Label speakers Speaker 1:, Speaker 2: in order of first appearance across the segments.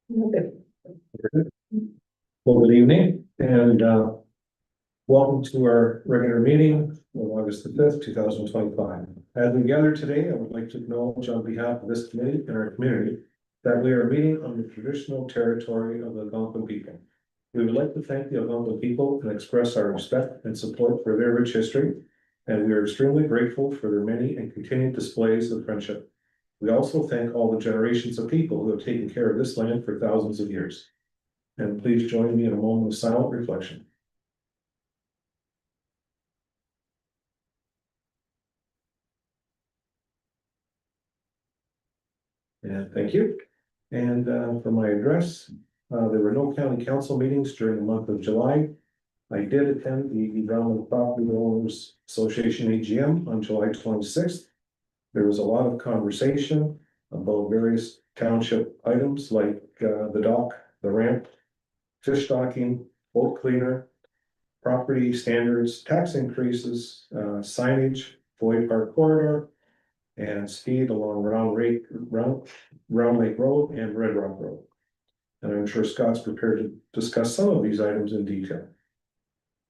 Speaker 1: Well, good evening and welcome to our regular meeting of August the 5th, 2025. As we gather today, I would like to acknowledge on behalf of this committee and our community that we are meeting on the traditional territory of the Algonquin people. We would like to thank the Algonquin people and express our respect and support for their rich history, and we are extremely grateful for their many and continued displays of friendship. We also thank all the generations of people who have taken care of this land for thousands of years. And please join me in a moment of silent reflection. And thank you. And for my address, there were no county council meetings during the month of July. I did attend the Brownwood Property Owners Association AGM on July 26th. There was a lot of conversation about various township items like the dock, the ramp, fish stocking, boat cleaner, property standards, tax increases, signage, Floyd Park corridor, and speed along Round Lake Road and Red Rock Road. And I'm sure Scott's prepared to discuss some of these items in detail.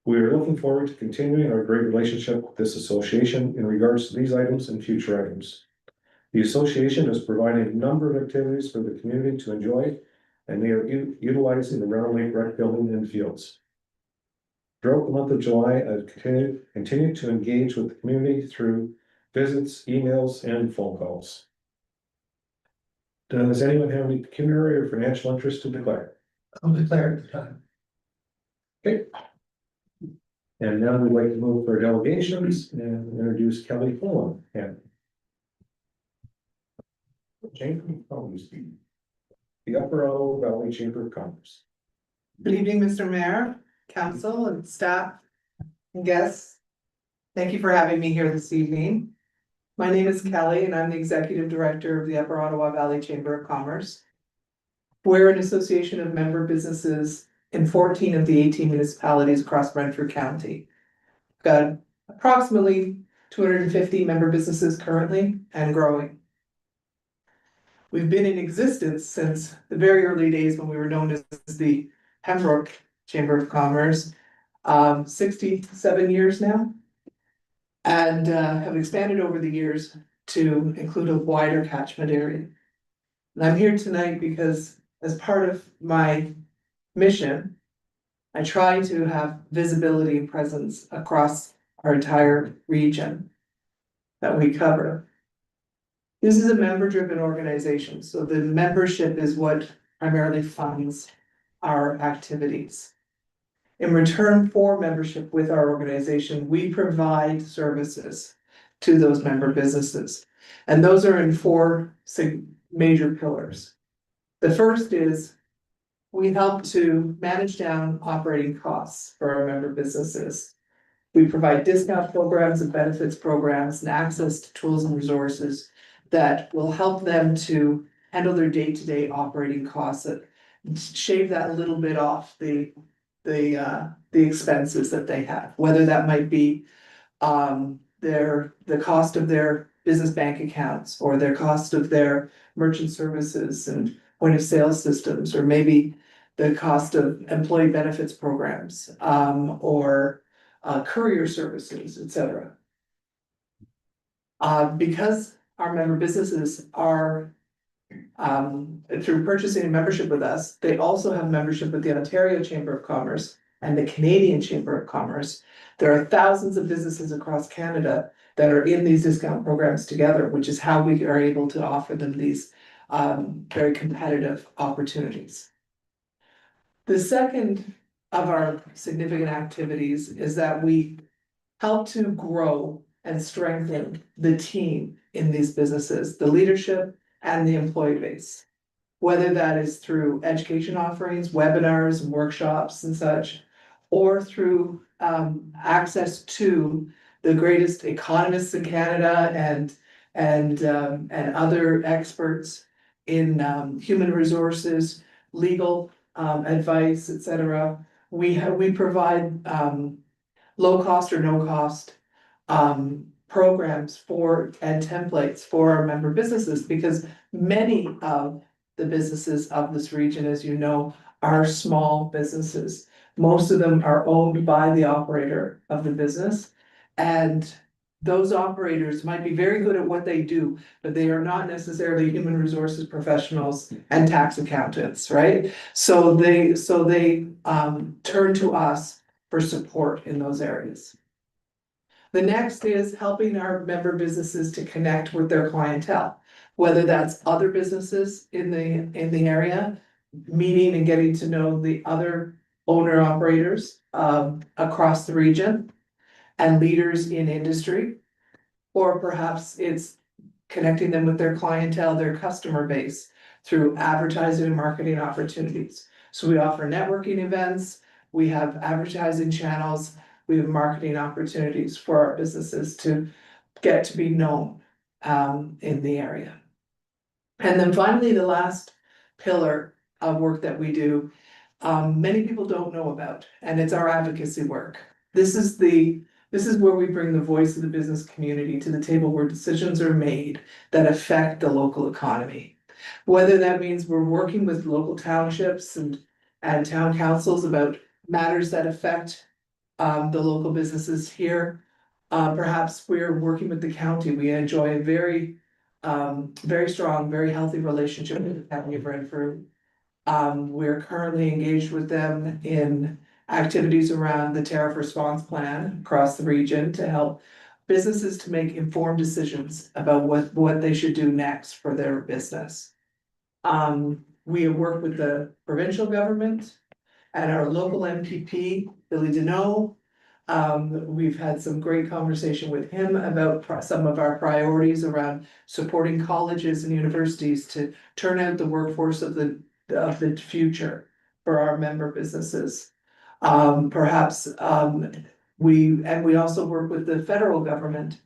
Speaker 1: We are looking forward to continuing our great relationship with this association in regards to these items and future items. The association is providing a number of activities for the community to enjoy, and they are utilizing the Round Lake Rec Building and fields. Throughout the month of July, I've continued to engage with the community through visits, emails, and phone calls. Does anyone have any pecuniary or financial interest to declare?
Speaker 2: I'll declare at the time.
Speaker 1: Okay. And now we'd like to move for delegations and introduce Kelly Fulham. And the Upper Ottawa Valley Chamber of Commerce.
Speaker 2: Good evening, Mr. Mayor, council and staff and guests. Thank you for having me here this evening. My name is Kelly and I'm the Executive Director of the Upper Ottawa Valley Chamber of Commerce. We're an association of member businesses in 14 of the 18 municipalities across Brantford County. We've got approximately 250 member businesses currently and growing. We've been in existence since the very early days when we were known as the Pembroke Chamber of Commerce, 67 years now, and have expanded over the years to include a wider catchment area. And I'm here tonight because as part of my mission, I try to have visibility and presence across our entire region that we cover. This is a member-driven organization, so the membership is what primarily funds our activities. In return for membership with our organization, we provide services to those member businesses. And those are in four major pillars. The first is we help to manage down operating costs for our member businesses. We provide discount programs and benefits programs and access to tools and resources that will help them to handle their day-to-day operating costs, that shave that little bit off the expenses that they have, whether that might be the cost of their business bank accounts or their cost of their merchant services and point of sale systems, or maybe the cost of employee benefits programs or courier services, etc. Because our member businesses are through purchasing a membership with us, they also have membership with the Ontario Chamber of Commerce and the Canadian Chamber of Commerce. There are thousands of businesses across Canada that are in these discount programs together, which is how we are able to offer them these very competitive opportunities. The second of our significant activities is that we help to grow and strengthen the team in these businesses, the leadership and the employee base, whether that is through education offerings, webinars, workshops and such, or through access to the greatest economists in Canada and other experts in human resources, legal advice, etc. We provide low cost or no cost programs for and templates for our member businesses, because many of the businesses of this region, as you know, are small businesses. Most of them are owned by the operator of the business. And those operators might be very good at what they do, but they are not necessarily human resources professionals and tax accountants, right? So they turn to us for support in those areas. The next is helping our member businesses to connect with their clientele, whether that's other businesses in the area, meeting and getting to know the other owner operators across the region and leaders in industry, or perhaps it's connecting them with their clientele, their customer base through advertising and marketing opportunities. So we offer networking events, we have advertising channels, we have marketing opportunities for our businesses to get to be known in the area. And then finally, the last pillar of work that we do, many people don't know about, and it's our advocacy work. This is where we bring the voice of the business community to the table, where decisions are made that affect the local economy. Whether that means we're working with local townships and town councils about matters that affect the local businesses here. Perhaps we're working with the county. We enjoy a very strong, very healthy relationship with the county of Brantford. We're currently engaged with them in activities around the tariff response plan across the region to help businesses to make informed decisions about what they should do next for their business. We have worked with the provincial government and our local MPP, Billy Deneau. We've had some great conversation with him about some of our priorities around supporting colleges and universities to turn out the workforce of the future for our member businesses. Perhaps we also work with the federal government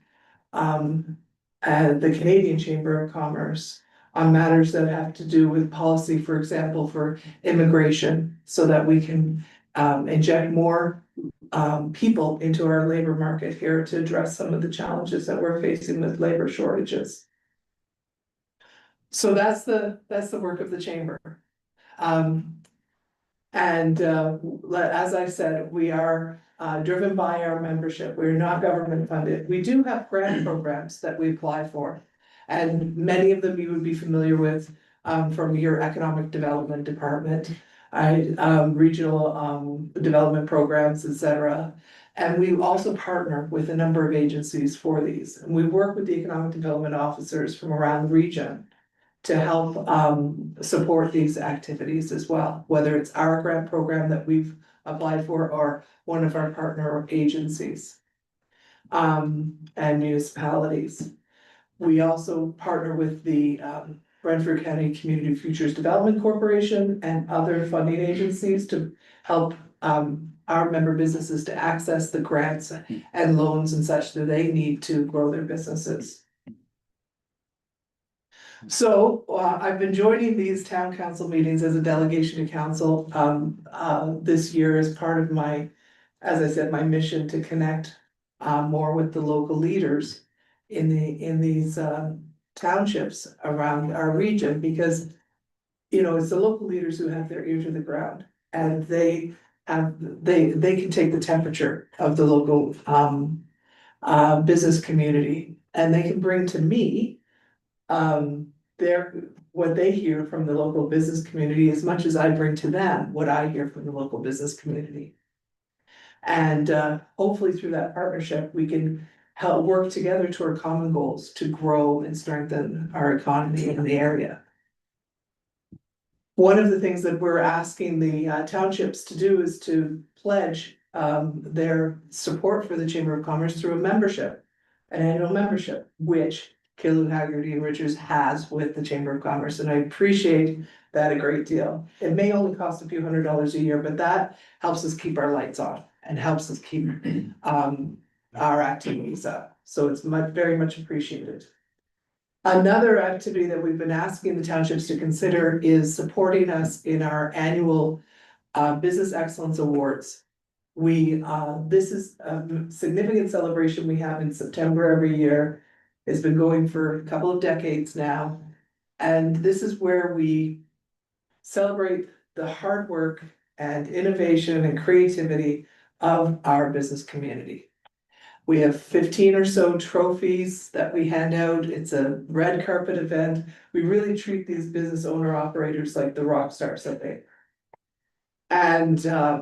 Speaker 2: and the Canadian Chamber of Commerce on matters that have to do with policy, for example, for immigration, so that we can inject more people into our labor market here to address some of the challenges that we're facing with labor shortages. So that's the work of the chamber. As I said, we are driven by our membership. We're not government funded. We do have grant programs that we apply for, and many of them you would be familiar with from your economic development department, regional development programs, etc. And we also partner with a number of agencies for these. And we work with the economic development officers from around the region to help support these activities as well, whether it's our grant program that we've applied for or one of our partner agencies and municipalities. We also partner with the Brantford County Community Futures Development Corporation and other funding agencies to help our member businesses to access the grants and loans and such that they need to grow their businesses. So I've been joining these town council meetings as a delegation to council this year as part of my, as I said, my mission to connect more with the local leaders in these townships around our region, because it's the local leaders who have their ear to the ground, and they can take the temperature of the local business community, and they can bring to me what they hear from the local business community as much as I bring to them what I hear from the local business community. And hopefully through that partnership, we can help work together toward common goals to grow and strengthen our economy in the area. One of the things that we're asking the townships to do is to pledge their support for the Chamber of Commerce through a membership, an annual membership, which Killu, Haggerty and Richards has with the Chamber of Commerce, and I appreciate that a great deal. It may only cost a few $100s a year, but that helps us keep our lights on and helps us keep our activities up. So it's very much appreciated. Another activity that we've been asking the townships to consider is supporting us in our annual Business Excellence Awards. This is a significant celebration we have in September every year. It's been going for a couple of decades now. And this is where we celebrate the hard work and innovation and creativity of our business community. We have 15 or so trophies that we hand out. It's a red carpet event. We really treat these business owner operators like the rock stars that they are. And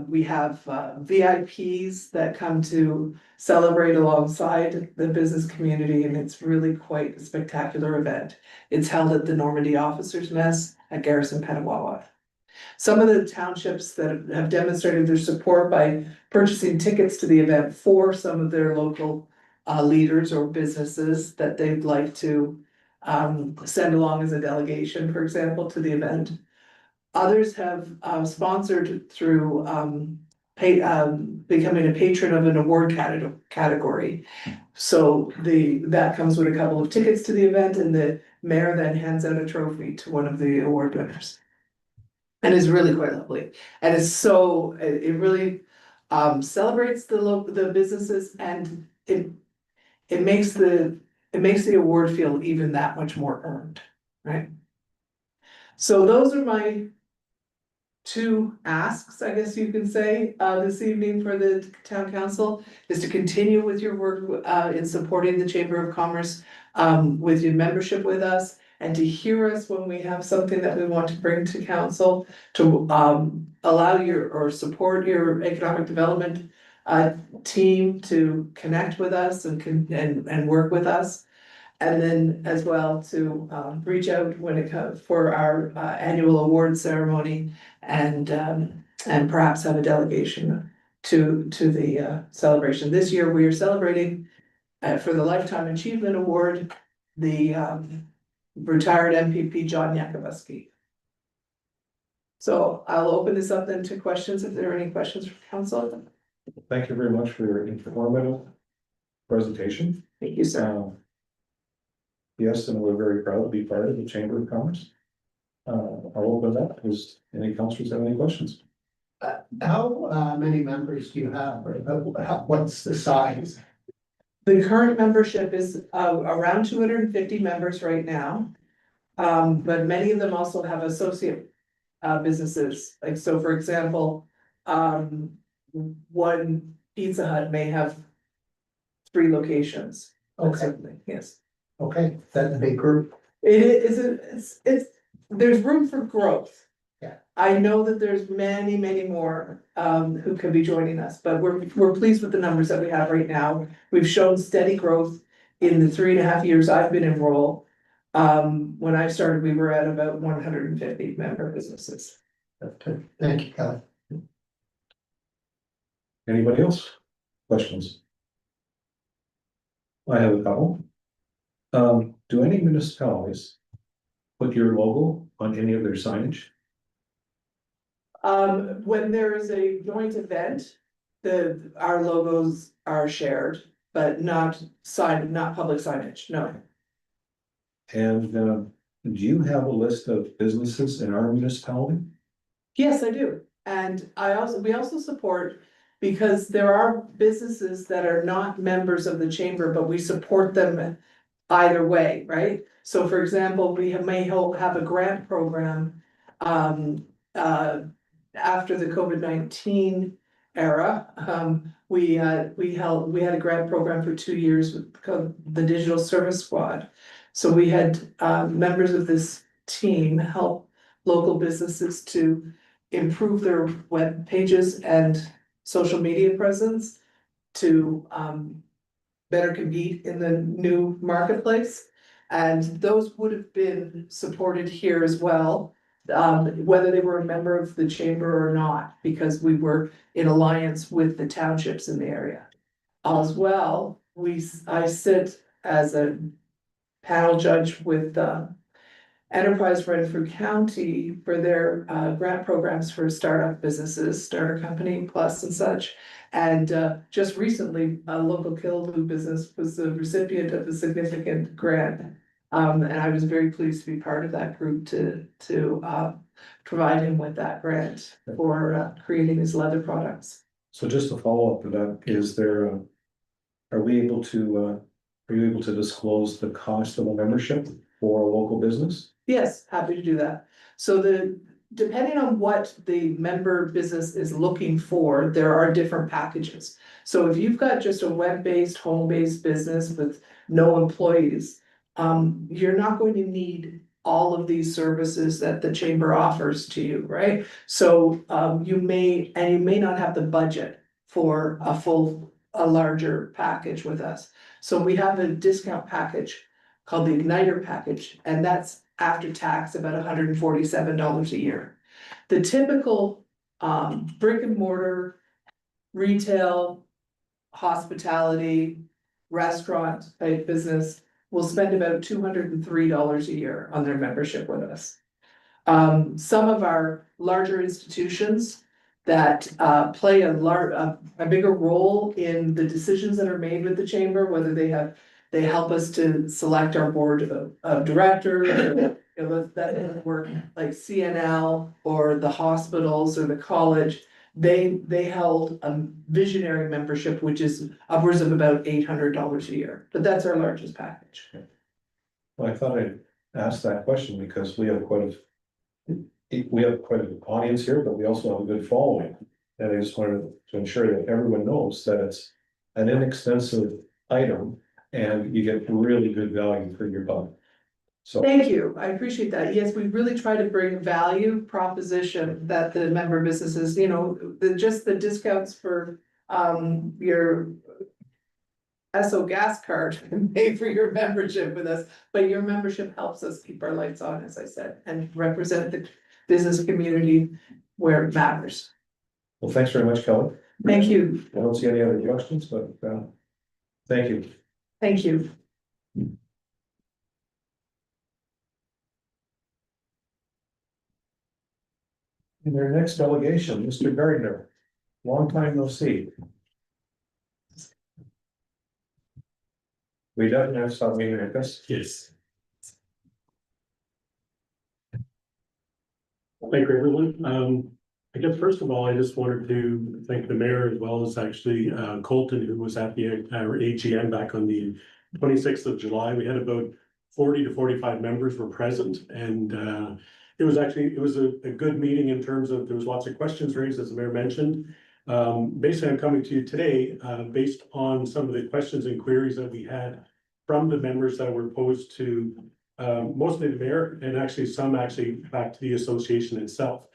Speaker 2: we have VIPs that come to celebrate alongside the business community, and it's really quite a spectacular event. It's held at the Normandy Officers Mess at Garrison, Petawawa. Some of the townships that have demonstrated their support by purchasing tickets to the event for some of their local leaders or businesses that they'd like to send along as a delegation, for example, to the event. Others have sponsored through becoming a patron of an award category. So that comes with a couple of tickets to the event, and the mayor then hands out a trophy to one of the award winners. And it's really quite lovely. And it's so, it really celebrates the businesses, and it makes the award feel even that much more earned, right? So those are my two asks, I guess you can say, this evening for the town council, is to continue with your work in supporting the Chamber of Commerce with your membership with us, and to hear us when we have something that we want to bring to council to allow or support your economic development team to connect with us and work with us. And then as well to reach out when it comes for our annual award ceremony, and perhaps have a delegation to the celebration. This year we are celebrating for the Lifetime Achievement Award, the retired MPP John Yakobuski. So I'll open this up then to questions, if there are any questions from council.
Speaker 1: Thank you very much for your informative presentation.
Speaker 2: Thank you, sir.
Speaker 1: Yes, and we're very proud to be part of the Chamber of Commerce. I'll open it up. Does any councilors have any questions?
Speaker 3: How many members do you have, or what's the size?
Speaker 2: The current membership is around 250 members right now. But many of them also have associate businesses. Like, so for example, one Pizza Hut may have 3 locations.
Speaker 3: Okay.
Speaker 2: Certainly, yes.
Speaker 3: Okay, that's a big group.
Speaker 2: It is, there's room for growth.
Speaker 3: Yeah.
Speaker 2: I know that there's many more who could be joining us, but we're pleased with the numbers that we have right now. We've shown steady growth in the 3.5 years I've been enrolled. When I started, we were at about 150 member businesses.
Speaker 3: Thank you, Kelly.
Speaker 1: Anybody else? Questions? I have a couple. Do any municipalities put your logo on any of their signage?
Speaker 2: When there is a joint event, our logos are shared, but not public signage, no.
Speaker 1: And do you have a list of businesses in our municipality?
Speaker 2: Yes, I do. And we also support, because there are businesses that are not members of the chamber, but we support them either way, right? So for example, we may have a grant program after the COVID-19 era. We had a grant program for 2 years called the Digital Service Squad. So we had members of this team help local businesses to improve their web pages and social media presence to better compete in the new marketplace. And those would have been supported here as well, whether they were a member of the chamber or not, because we were in alliance with the townships in the area. As well, I sit as a panel judge with Enterprise Renfrew County for their grant programs for startup businesses, starter company plus and such. And just recently, a local Killaloe business was the recipient of a significant grant. And I was very pleased to be part of that group to provide him with that grant for creating his leather products.
Speaker 1: So just to follow up to that, are you able to disclose the cost of a membership for a local business?
Speaker 2: Yes, happy to do that. So depending on what the member business is looking for, there are different packages. So if you've got just a web-based, home-based business with no employees, you're not going to need all of these services that the chamber offers to you, right? So, you may not have the budget for a larger package with us. So we have a discount package called the Igniter package, and that's after tax about $147 a year. The typical brick and mortar, retail, hospitality, restaurant type business will spend about $203 a year on their membership with us. Some of our larger institutions that play a bigger role in the decisions that are made with the chamber, whether they help us to select our board of directors, that work like CNL or the hospitals or the college. They held a visionary membership, which is upwards of about $800 a year, but that's our largest package.
Speaker 1: Well, I thought I'd ask that question because we have quite an audience here, but we also have a good following. And I just wanted to ensure that everyone knows that it's an inexpensive item and you get really good value for your buck. So,
Speaker 2: Thank you, I appreciate that. Yes, we really try to bring value proposition that the member businesses, just the discounts for your Esso gas card and pay for your membership with us, but your membership helps us keep our lights on, as I said, and represent the business community where it matters.
Speaker 1: well, thanks very much, Kelly.
Speaker 2: Thank you,
Speaker 1: I don't see any other questions, but thank you.
Speaker 2: thank you.
Speaker 1: And their next delegation, Mr. Gardner, long time no see. We don't have something like this.
Speaker 4: Yes. Thank you, everyone. I guess first of all, I just wanted to thank the mayor as well as actually Colton, who was at our AGM back on the 26th of July. We had about 40 to 45 members were present, and it was a good meeting in terms of there was lots of questions raised, as the mayor mentioned. Basically, I'm coming to you today based on some of the questions and queries that we had from the members that were posed to mostly the mayor and some back to the association itself.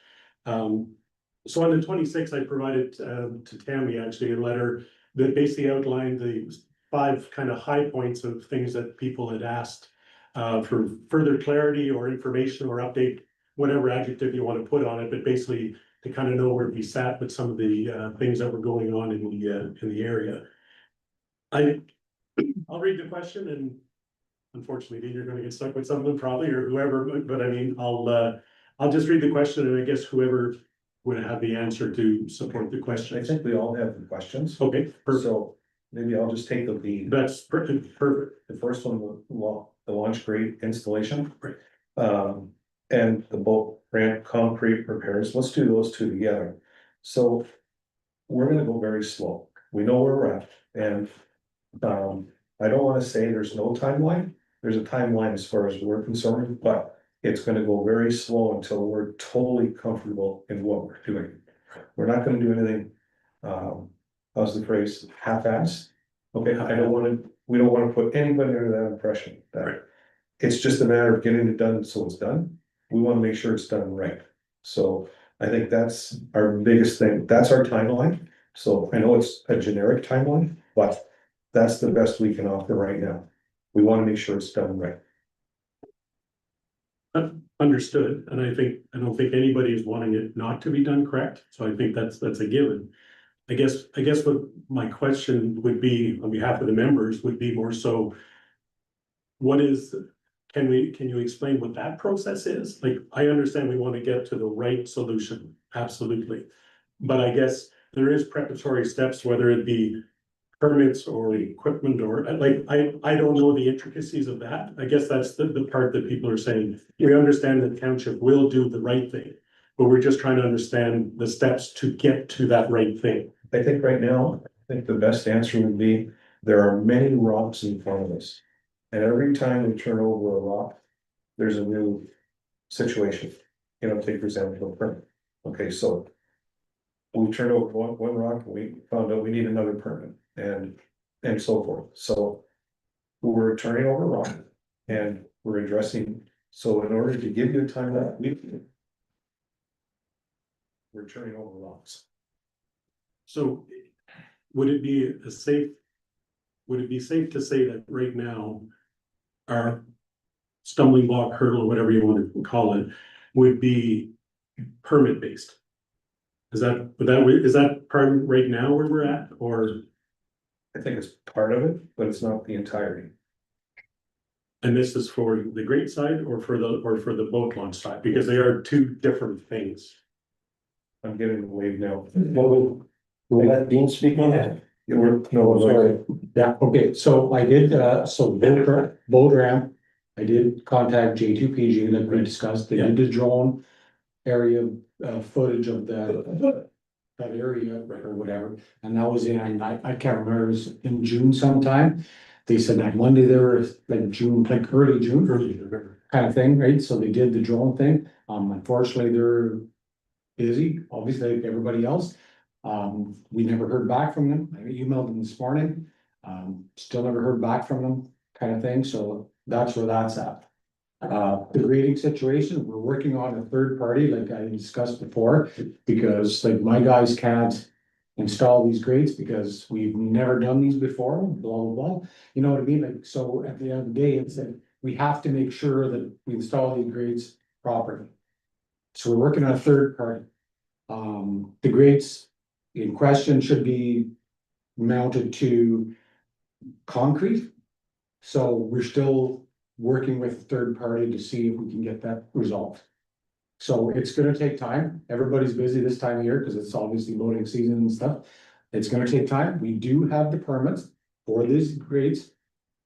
Speaker 4: So on the 26th, I provided to Tammy actually a letter that basically outlined the 5 kind of high points of things that people had asked for further clarity or information or update, whatever adjective you want to put on it, but basically to kind of know where we sat with some of the things that were going on in the area. I'll read the question, and unfortunately, Dean, you're going to get stuck with some of them probably, or whoever. But I mean, I'll just read the question, and I guess whoever would have the answer to support the question.
Speaker 1: I think we all have the questions.
Speaker 4: Okay, perfect.
Speaker 1: So maybe I'll just take the lead.
Speaker 4: That's perfect.
Speaker 1: The first one, the launch grade installation.
Speaker 4: Right.
Speaker 1: And the bulk ramp concrete repairs. Let's do those 2 together. So we're gonna go very slow. We know where we're at, and I don't want to say there's no timeline. There's a timeline as far as we're concerned, but it's gonna go very slow until we're totally comfortable in what we're doing. We're not gonna do anything, how's the phrase, half-assed? Okay, we don't wanna put anybody under that impression that
Speaker 4: Right.
Speaker 1: it's just a matter of getting it done, so it's done. We wanna make sure it's done right. So I think that's our biggest thing. That's our timeline. So I know it's a generic timeline, but that's the best we can offer right now. We wanna make sure it's done right.
Speaker 4: Understood, and I don't think anybody is wanting it not to be done correct, so I think that's a given. I guess what my question would be on behalf of the members would be more so. Can you explain what that process is? Like, I understand we want to get to the right solution, absolutely. But I guess there is preparatory steps, whether it be permits or equipment or like, I don't know the intricacies of that. I guess that's the part that people are saying. We understand that the township will do the right thing, but we're just trying to understand the steps to get to that right thing.
Speaker 1: I think right now, I think the best answer would be, there are many rocks in front of us. And every time we turn over a rock, there's a new situation. Take for example, a permit. Okay, so. We turned over one rock, and we found out we need another permit and so forth, so. We're turning over rock and we're addressing, so in order to give you a timeline, we're turning over rocks.
Speaker 4: So would it be would it be safe to say that right now our stumbling block, hurdle, whatever you want to call it, would be permit based? Is that part right now where we're at, or?
Speaker 1: I think it's part of it, but it's not the entirety.
Speaker 4: And this is for the great side or for the boat launch side, because they are two different things.
Speaker 1: I'm getting the wave now.
Speaker 5: We'll let Dean speak on that.
Speaker 1: Yeah, no,
Speaker 5: Sorry. Yeah, okay, so I did, boat ramp, I did contact J2PG like we discussed, they did the drone area, footage of that area or whatever, and that was I can't remember, it was in June sometime. They said that Monday they were like June, like early June kind of thing, right? So they did the drone thing. Unfortunately, they're busy, obviously like everybody else. We never heard back from them. I emailed them this morning. Still never heard back from them, kind of thing. So that's where that's at. The grading situation, we're working on a third party, like I discussed before, because like my guys can't install these grates because we've never done these before, blah, blah, blah. You know what I mean? Like, so at the end of the day, it's that we have to make sure that we install these grates properly. So we're working on a third party. The grates in question should be mounted to concrete. So we're still working with a third party to see if we can get that resolved. So it's gonna take time. Everybody's busy this time of year because it's obviously loading season and stuff. It's gonna take time. We do have the permits for these grates.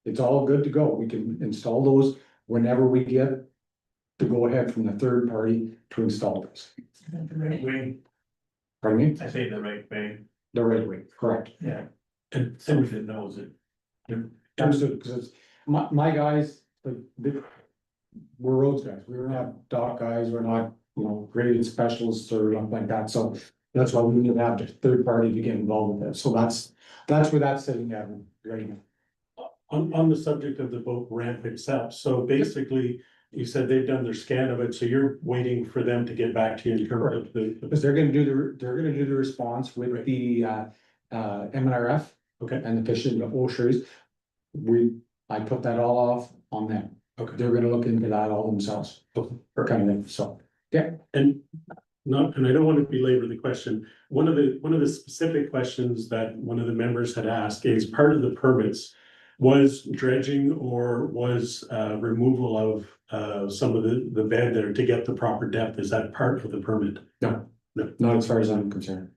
Speaker 5: It's all good to go. We can install those whenever we get to go ahead from the third party to install this.
Speaker 6: The right way,
Speaker 5: Pardon me?
Speaker 6: I say the right way,
Speaker 5: The right way, correct.
Speaker 6: yeah,
Speaker 4: And
Speaker 6: somebody that knows it.
Speaker 5: Understood, because my guys, like, we're roads guys, we're not dock guys, we're not, graded specialists or something like that, so. That's why we need to have a third party to get involved with that, so that's where that's sitting at right now.
Speaker 4: on the subject of the boat ramp itself, so basically, you said they've done their scan of it, so you're waiting for them to get back to you in terms of
Speaker 5: Because they're gonna do the response with the MNRF.
Speaker 4: Okay.
Speaker 5: And the fishing, the OSHERs. I put that all off on them.
Speaker 4: Okay.
Speaker 5: They're gonna look into that all themselves, kind of thing, so, yeah.
Speaker 4: And I don't want to belabor the question. One of the specific questions that one of the members had asked is part of the permits was dredging or was removal of some of the bed there to get the proper depth. Is that part of the permit?
Speaker 5: No.
Speaker 4: No.
Speaker 5: Not as far as I'm concerned.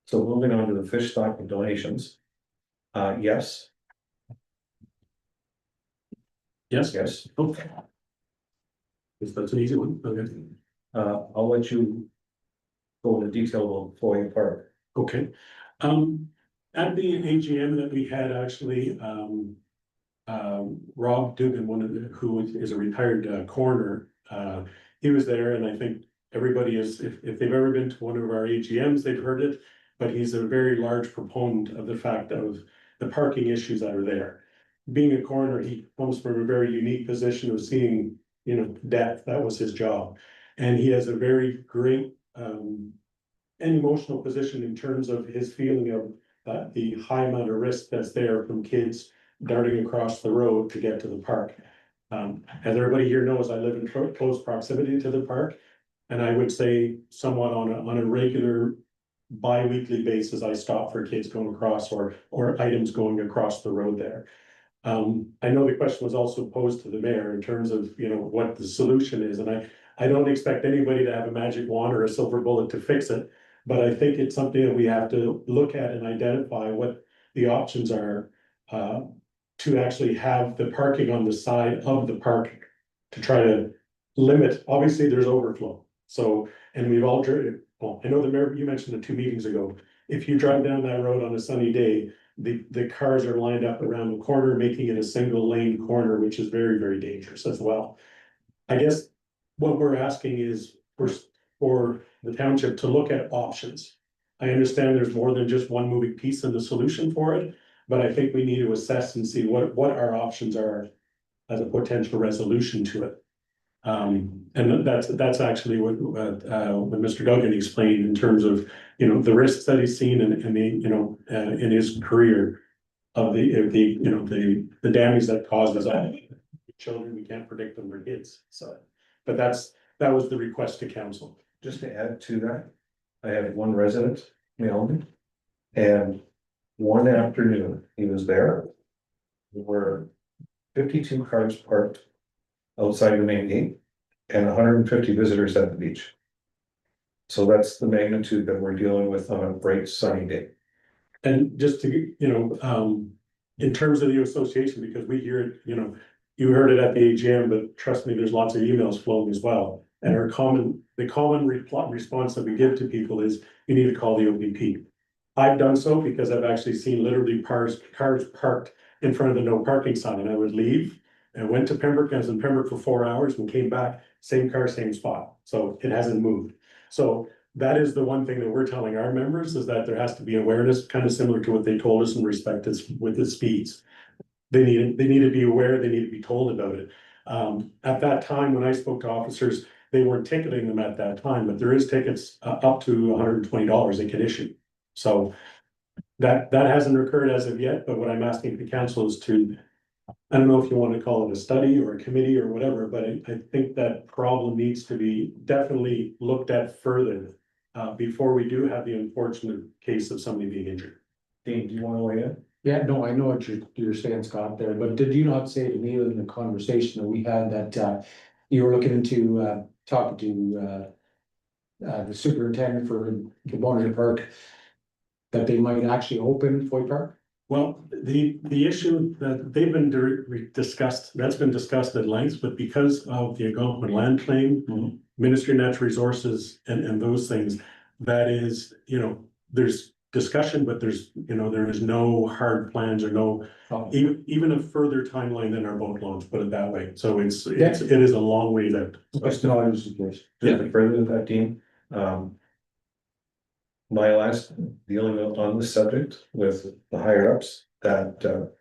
Speaker 1: So moving on to the fish stock and donations. Yes.
Speaker 4: Yes.
Speaker 1: Yes,
Speaker 4: Okay. Guess that's an easy one. Okay.
Speaker 1: I'll let you go into detail of Floyd Park.
Speaker 4: Okay. At the AGM that we had actually, Rob Dugan, who is a retired coroner, he was there, and I think everybody is, if they've ever been to one of our AGMs, they've heard it. But he's a very large proponent of the fact of the parking issues that are there. Being a coroner, he comes from a very unique position of seeing, death. That was his job. And he has a very great and emotional position in terms of his feeling of the high amount of risk that's there from kids darting across the road to get to the park. As everybody here knows, I live in close proximity to the park. And I would say somewhat on a regular bi-weekly basis, I stop for kids going across or items going across the road there. I know the question was also posed to the mayor in terms of, what the solution is, and I don't expect anybody to have a magic wand or a silver bullet to fix it. But I think it's something that we have to look at and identify what the options are to actually have the parking on the side of the park to try to limit. Obviously, there's overflow. So, and we've all driven, well, I know the mayor, you mentioned it 2 meetings ago. If you drive down that road on a sunny day, the cars are lined up around the corner, making it a single lane corner, which is very, very dangerous as well. I guess what we're asking is for the township to look at options. I understand there's more than just one moving piece in the solution for it, but I think we need to assess and see what our options are as a potential resolution to it. And that's actually what Mr. Duggan explained in terms of, you know, the risks that he's seen in the, you know, in his career of the damage that causes children. We can't predict them, or kids, so, but that was the request to council.
Speaker 1: Just to add to that, I had one resident, Naomi, and one afternoon, he was there. There were 52 cars parked outside the main gate and 150 visitors at the beach. So that's the magnitude that we're dealing with on a bright sunny day.
Speaker 4: And just to, you know, in terms of the association, because we hear it, you know, you heard it at the AGM, but trust me, there's lots of emails flowing as well. And the common response that we give to people is, you need to call the OPP. I've done so because I've actually seen literally cars parked in front of the no parking sign, and I would leave and went to Pembroke. I was in Pembroke for 4 hours and came back, same car, same spot. So it hasn't moved. So that is the one thing that we're telling our members, is that there has to be awareness, kind of similar to what they told us in respect to with the speeds. They need to be aware, they need to be told about it. At that time, when I spoke to officers, they weren't ticketing them at that time, but there is tickets up to $120 they can issue. So that hasn't occurred as of yet, but what I'm asking the council is to, I don't know if you want to call it a study or a committee or whatever, but I think that problem needs to be definitely looked at further before we do have the unfortunate case of somebody being injured.
Speaker 1: Dean, do you want to weigh in?
Speaker 5: Yeah, no, I know what you're saying, Scott, there, but did you not say to me in the conversation that we had that you were looking into talking to the superintendent for Bonner Park, that they might actually open Foy Park?
Speaker 4: Well, the issue that they've been discussed, that's been discussed at length, but because of the Algonquin land claim, Ministry of Natural Resources and those things, that is, you know, there's discussion, but there's, you know, there is no hard plans or no, even a further timeline than our boat launch, put it that way. So it is a long way out.
Speaker 5: Just no, I was just curious.
Speaker 1: Just to further with that, Dean, my last dealing on this subject with the higher ups, that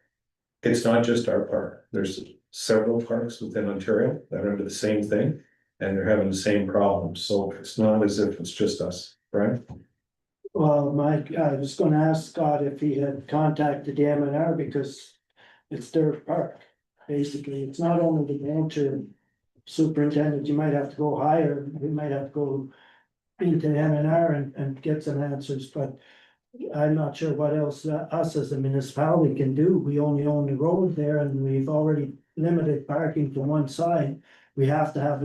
Speaker 1: it's not just our park. There's several parks within Ontario that are under the same thing, and they're having the same problems. So it's not as if it's just us, right?
Speaker 7: Well, Mike, I was gonna ask Scott if he had contacted the MNR because it's their park. Basically, it's not only the venture superintendent, you might have to go higher, you might have to go into the MNR and get some answers, but I'm not sure what else us as a municipality can do. We only own the road there and we've already limited parking to one side. We have to have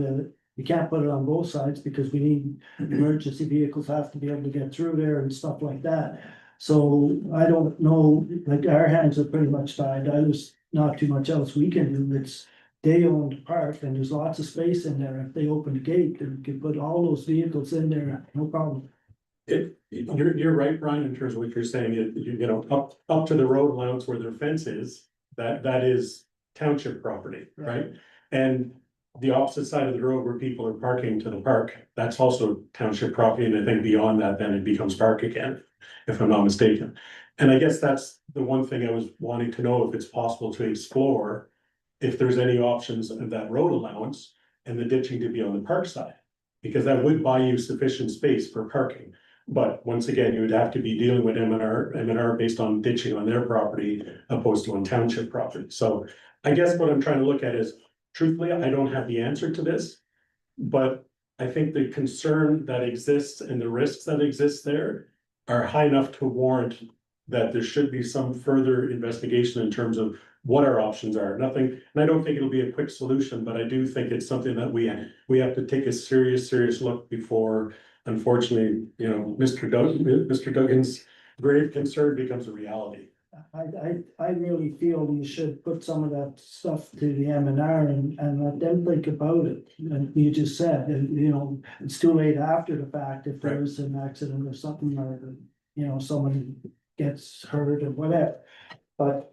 Speaker 7: we can't put it on both sides because we need emergency vehicles have to be able to get through there and stuff like that. So I don't know, like our hands are pretty much tied. There's not too much else we can do. It's they own the park and there's lots of space in there. If they open the gate, they could put all those vehicles in there, no problem.
Speaker 4: You're right, Brian, in terms of what you're saying. You know, up to the road allowance where their fence is, that is township property, right? And the opposite side of the road where people are parking to the park, that's also township property, and I think beyond that, then it becomes park again, if I'm not mistaken. And I guess that's the one thing I was wanting to know, if it's possible to explore, if there's any options of that road allowance and the ditching to be on the park side, because that would buy you sufficient space for parking. But once again, you would have to be dealing with MNR based on ditching on their property opposed to on township property. So I guess what I'm trying to look at is, truthfully, I don't have the answer to this, but I think the concern that exists and the risks that exist there are high enough to warrant that there should be some further investigation in terms of what our options are. Nothing, and I don't think it'll be a quick solution, but I do think it's something that we have to take a serious look before, unfortunately, you know, Mr. Duggan's grave concern becomes a reality.
Speaker 7: I really feel you should put some of that stuff to the MNR and let them think about it. And you just said, you know, it's too late after the fact if there is an accident or something, or, you know, someone gets hurt or whatever. But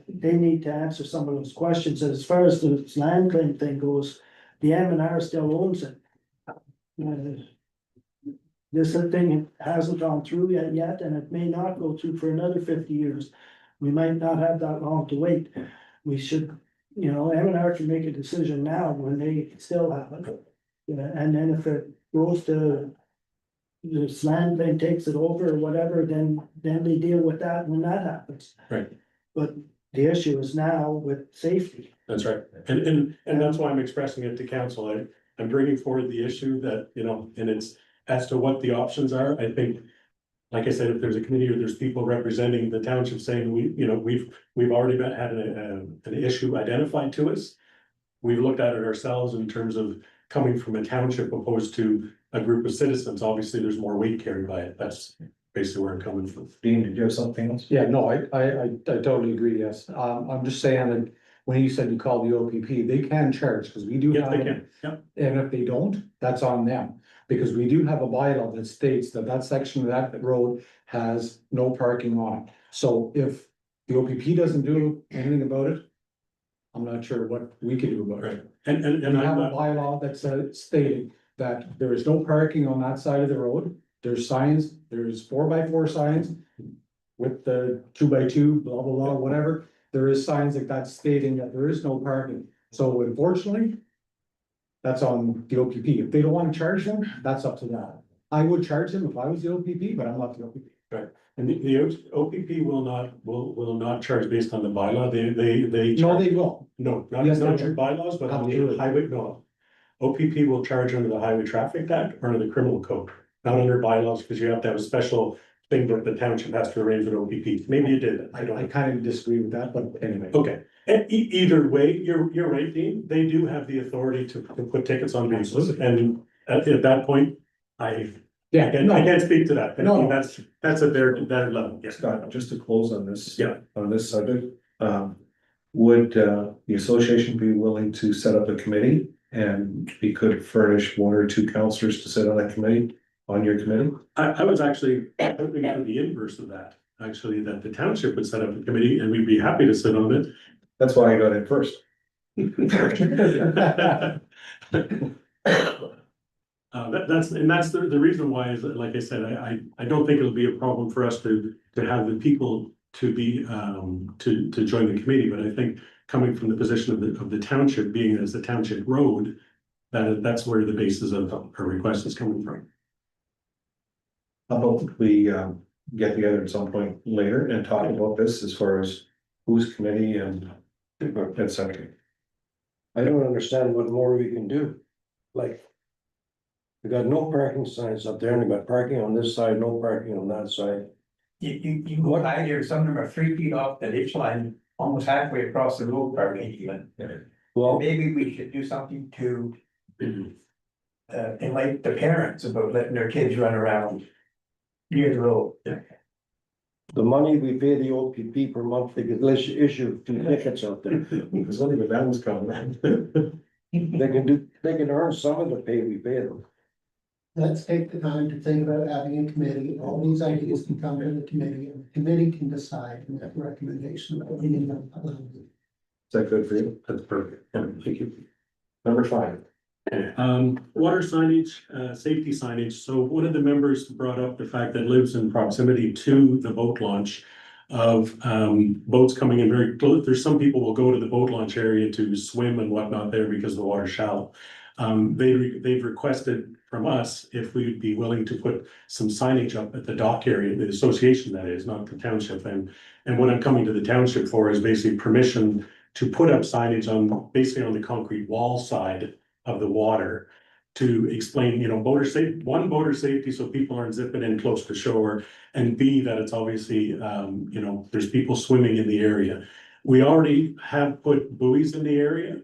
Speaker 7: they need to answer some of those questions. As far as the land claim thing goes, the M and R still owns it. This thing hasn't gone through yet, and it may not go through for another 50 years. We might not have that long to wait. We should, M and R can make a decision now when they still have it. And then if it goes to this land claim takes it over or whatever, then they deal with that when that happens.
Speaker 4: Right.
Speaker 7: But the issue is now with safety.
Speaker 4: That's right, and that's why I'm expressing it to council, I'm bringing forward the issue that, and it's as to what the options are, I think. Like I said, if there's a committee or there's people representing the township saying we've already had an issue identified to us. We've looked at it ourselves in terms of coming from a township opposed to a group of citizens, obviously there's more weight carried by it, that's basically where I'm coming from.
Speaker 1: Dean, did you have something else?
Speaker 5: Yeah, no, I totally agree, yes. I'm just saying that when you said you called the OPP, they can charge, because we do
Speaker 4: Yes,
Speaker 5: have.
Speaker 4: they can, yeah.
Speaker 5: And if they don't, that's on them, because we do have a bylaw that states that section of that road has no parking on it. So if the OPP doesn't do anything about it, I'm not sure what we can do about it.
Speaker 4: Right, and
Speaker 5: We have a
Speaker 4: I'm,
Speaker 5: bylaw that says, stating that there is no parking on that side of the road. There's signs, there's 4x4 signs with the 2x2, blah, blah, blah, whatever. There is signs like that stating that there is no parking. So unfortunately, that's on the OPP. If they don't want to charge them, that's up to them. I would charge them if I was the OPP, but I'm not the OPP.
Speaker 4: right, and the OPP will not charge based on the bylaw, they.
Speaker 5: No,
Speaker 4: charge-
Speaker 5: they will.
Speaker 4: No, not
Speaker 5: Yes,
Speaker 4: not
Speaker 5: they
Speaker 4: your
Speaker 5: do.
Speaker 4: bylaws, but on the
Speaker 5: Absolutely.
Speaker 4: highway, no. OPP will charge under the Highway Traffic Act or under the Criminal Code, not under bylaws, because you have to have a special thing that the township has to arrange with OPP. Maybe you did, I don't
Speaker 5: I
Speaker 4: know.
Speaker 5: kind of disagree with that, but anyway.
Speaker 4: Okay, and either way, you're right, Dean, they do have the authority to put tickets on vehicles, and at that point, I
Speaker 5: Yeah,
Speaker 4: can't
Speaker 5: no,
Speaker 4: speak to that, but
Speaker 5: No.
Speaker 4: that's at their level, yes.
Speaker 1: Scott, just to close on this.
Speaker 4: Yeah.
Speaker 1: On this subject, would, the association be willing to set up a committee? And we could furnish one or two counselors to sit on that committee, on your committee?
Speaker 4: I was actually hoping for the inverse of that, actually, that the township would set up a committee and we'd be happy to sit on it.
Speaker 1: That's why I got in first.
Speaker 4: That's the reason why is that, like I said, I don't think it'll be a problem for us to have the people to be, to join the committee, but I think coming from the position of the township, being as the township road, that's where the basis of our request is coming from.
Speaker 1: How about we, get together at some point later and talk about this as far as whose committee and et cetera.
Speaker 8: I don't understand what more we can do. Like. We got no parking signs up there, and we got parking on this side, no parking on that side.
Speaker 6: You go out here, some of them are 3 feet off the ditch line, almost halfway across the road, parking even.
Speaker 8: Well,
Speaker 6: Maybe we should do something to. Enlighten the parents about letting their kids run around. Near the road.
Speaker 8: the money we pay the OPP per month, they could issue 2 tickets out there.
Speaker 1: Because only that was coming.
Speaker 8: They can earn some of the pay we pay them.
Speaker 3: Let's take the time to think about having a committee. All these ideas can come to the committee, and the committee can decide and make a recommendation.
Speaker 1: Is that good for you?
Speaker 4: That's perfect. Yeah, thank you.
Speaker 1: Number 5.
Speaker 4: Water signage, safety signage. So one of the members brought up the fact that lives in proximity to the boat launch of boats coming in very close. There's some people will go to the boat launch area to swim and whatnot there because the water's shallow. They've requested from us if we'd be willing to put some signage up at the dock area, the association that is, not the township. And what I'm coming to the township for is basically permission to put up signage on, basically on the concrete wall side of the water to explain, boater safety, so people aren't zipping in close to shore, and B, that it's obviously, there's people swimming in the area. We already have put buoys in the area.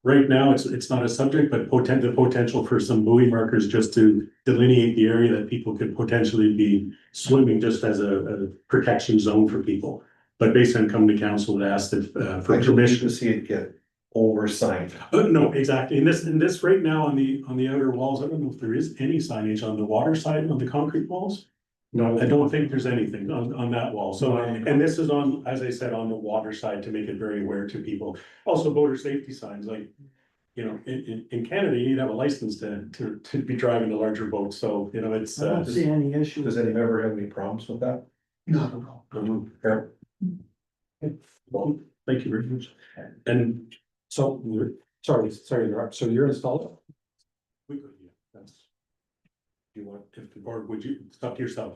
Speaker 4: Right now, it's not a subject, but the potential for some buoy markers just to delineate the area that people could potentially be swimming just as a protection zone for people. But based on coming to council to ask if, for
Speaker 1: I don't need
Speaker 4: permission.
Speaker 1: to see it get oversigned.
Speaker 4: No, exactly. In this right now on the outer walls, I don't know if there is any signage on the water side on the concrete walls. No, I don't think there's anything on that wall. So, and this is on, as I said, on the water side to make it very aware to people. Also boater safety signs, like, you know, in Canada, you need to have a license to be driving a larger boat. So, you know, it's,
Speaker 7: I don't see any issue.
Speaker 1: Does any member have any problems with that?
Speaker 3: Not at all.
Speaker 1: Fair.
Speaker 4: well, thank you very much. And
Speaker 5: So, sorry, so you're installed?
Speaker 4: we could, yeah, that's. Do you want, if the board, would you, it's up to yourself.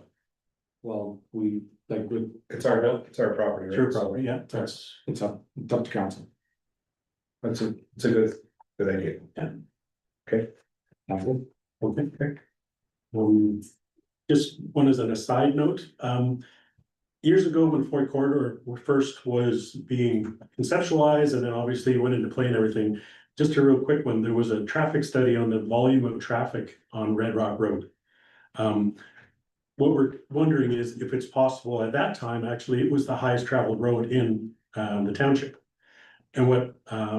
Speaker 5: Well, we, like, with,
Speaker 1: It's our property, right?
Speaker 4: Sure, probably, yeah, that's.
Speaker 5: it's up to council.
Speaker 1: It's a good idea.
Speaker 4: Okay. Just one as an aside note, years ago when Foy Corridor first was being conceptualized and then obviously went into play and everything. Just a real quick one, there was a traffic study on the volume of traffic on Red Rock Road. What we're wondering is if it's possible at that time, actually, it was the highest traveled road in the township. And what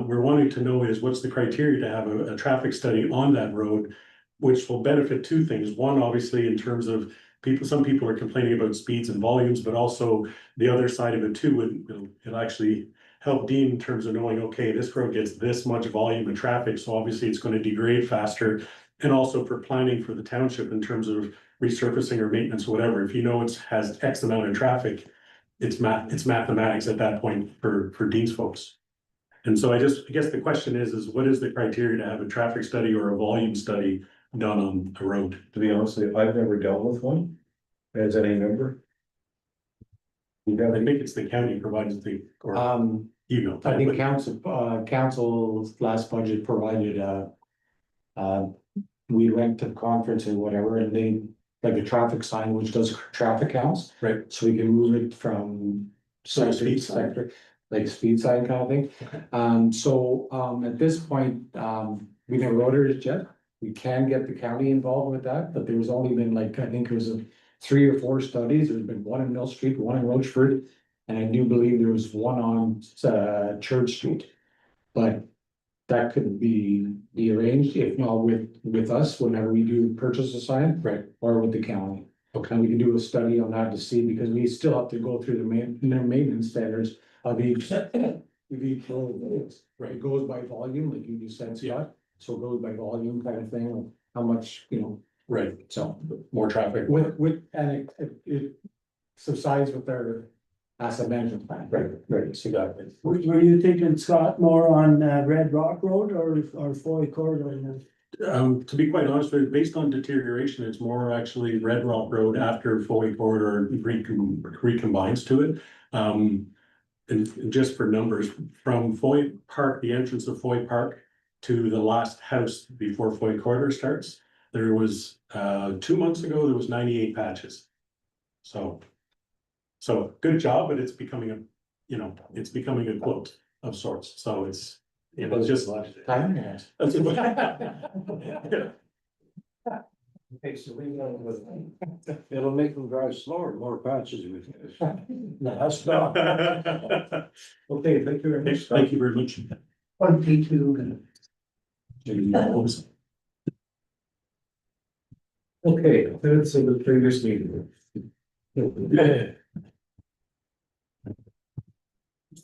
Speaker 4: we're wanting to know is what's the criteria to have a traffic study on that road, which will benefit two things. One, obviously, in terms of people, some people are complaining about speeds and volumes, but also the other side of it too, it'll actually help Dean in terms of knowing, okay, this road gets this much volume of traffic, so obviously it's going to degrade faster. And also for planning for the township in terms of resurfacing or maintenance, or whatever, if you know it has X amount of traffic, it's mathematics at that point for Dean's folks. And so I guess the question is what is the criteria to have a traffic study or a volume study done on a road?
Speaker 1: To be honest with you, I've never dealt with one. As any member. You
Speaker 4: I
Speaker 1: got
Speaker 4: think it's the county provides the, or you know.
Speaker 5: I think council's last budget provided, we went to the conference or whatever, and they, like a traffic sign, which does traffic counts.
Speaker 4: Right.
Speaker 5: So we can move it from
Speaker 4: So
Speaker 5: sector to
Speaker 4: speed sign.
Speaker 5: sector, like speed sign kind of thing.
Speaker 4: Okay.
Speaker 5: At this point, we never ordered it yet. We can get the county involved with that, but there's only been like, I think it was 3 or 4 studies. There's been one in Mill Street, one in Rochford. And I do believe there was one on Church Street. But that could be arranged, if not with us, whenever we do purchase a sign.
Speaker 4: Right.
Speaker 5: Or with the county.
Speaker 4: Okay.
Speaker 5: And we can do a study on that to see, because we still have to go through the maintenance standards of each road. Right, it goes by volume, like you just said, Scott, so it goes by volume kind of thing, of how much,
Speaker 4: Right,
Speaker 5: so.
Speaker 4: more traffic.
Speaker 5: And it subsides with their asset management plan.
Speaker 4: Right, so got it.
Speaker 7: Were you thinking, Scott, more on Red Rock Road or Foy Corridor?
Speaker 4: To be quite honest with you, based on deterioration, it's more actually Red Rock Road after Foy Corridor recombines to it. And just for numbers, from Foy Park, the entrance of Foy Park to the last house before Foy Corridor starts, there was 2 months ago, there was 98 patches. So good job, but it's becoming a quilt of sorts. So it's, just.
Speaker 5: Time, yes.
Speaker 4: That's it.
Speaker 8: Okay, so it'll make them drive slower, more patches with it. That's not.
Speaker 1: Okay, thank you very much.
Speaker 4: Thank you very much.
Speaker 3: 22 minutes.
Speaker 1: Okay, minutes of the previous meeting.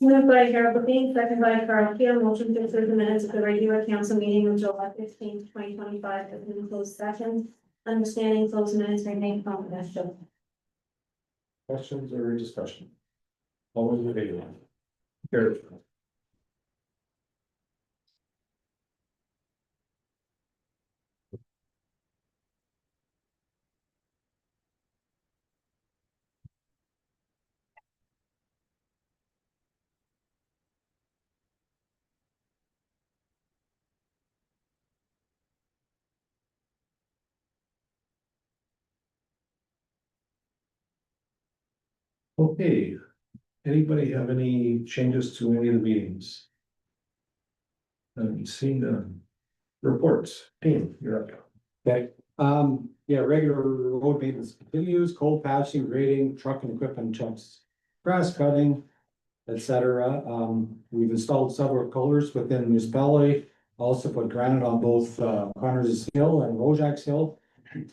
Speaker 9: Moved by Harold Levine, second by Carl Keel, motion to approve the minutes of the regular council meeting of July 15th, 2025, as in closed session. Understanding closed minutes remain confidential.
Speaker 1: Questions or discussion? All those in favor? Carried. Okay, anybody have any changes to any of the meetings? Seeing the reports, Pam, you're up.
Speaker 5: Okay, regular road maintenance continues, coal patching, grading, truck and equipment checks, grass cutting, etc. We've installed several colors within the municipality, also put granite on both Connors Hill and Rojack's Hill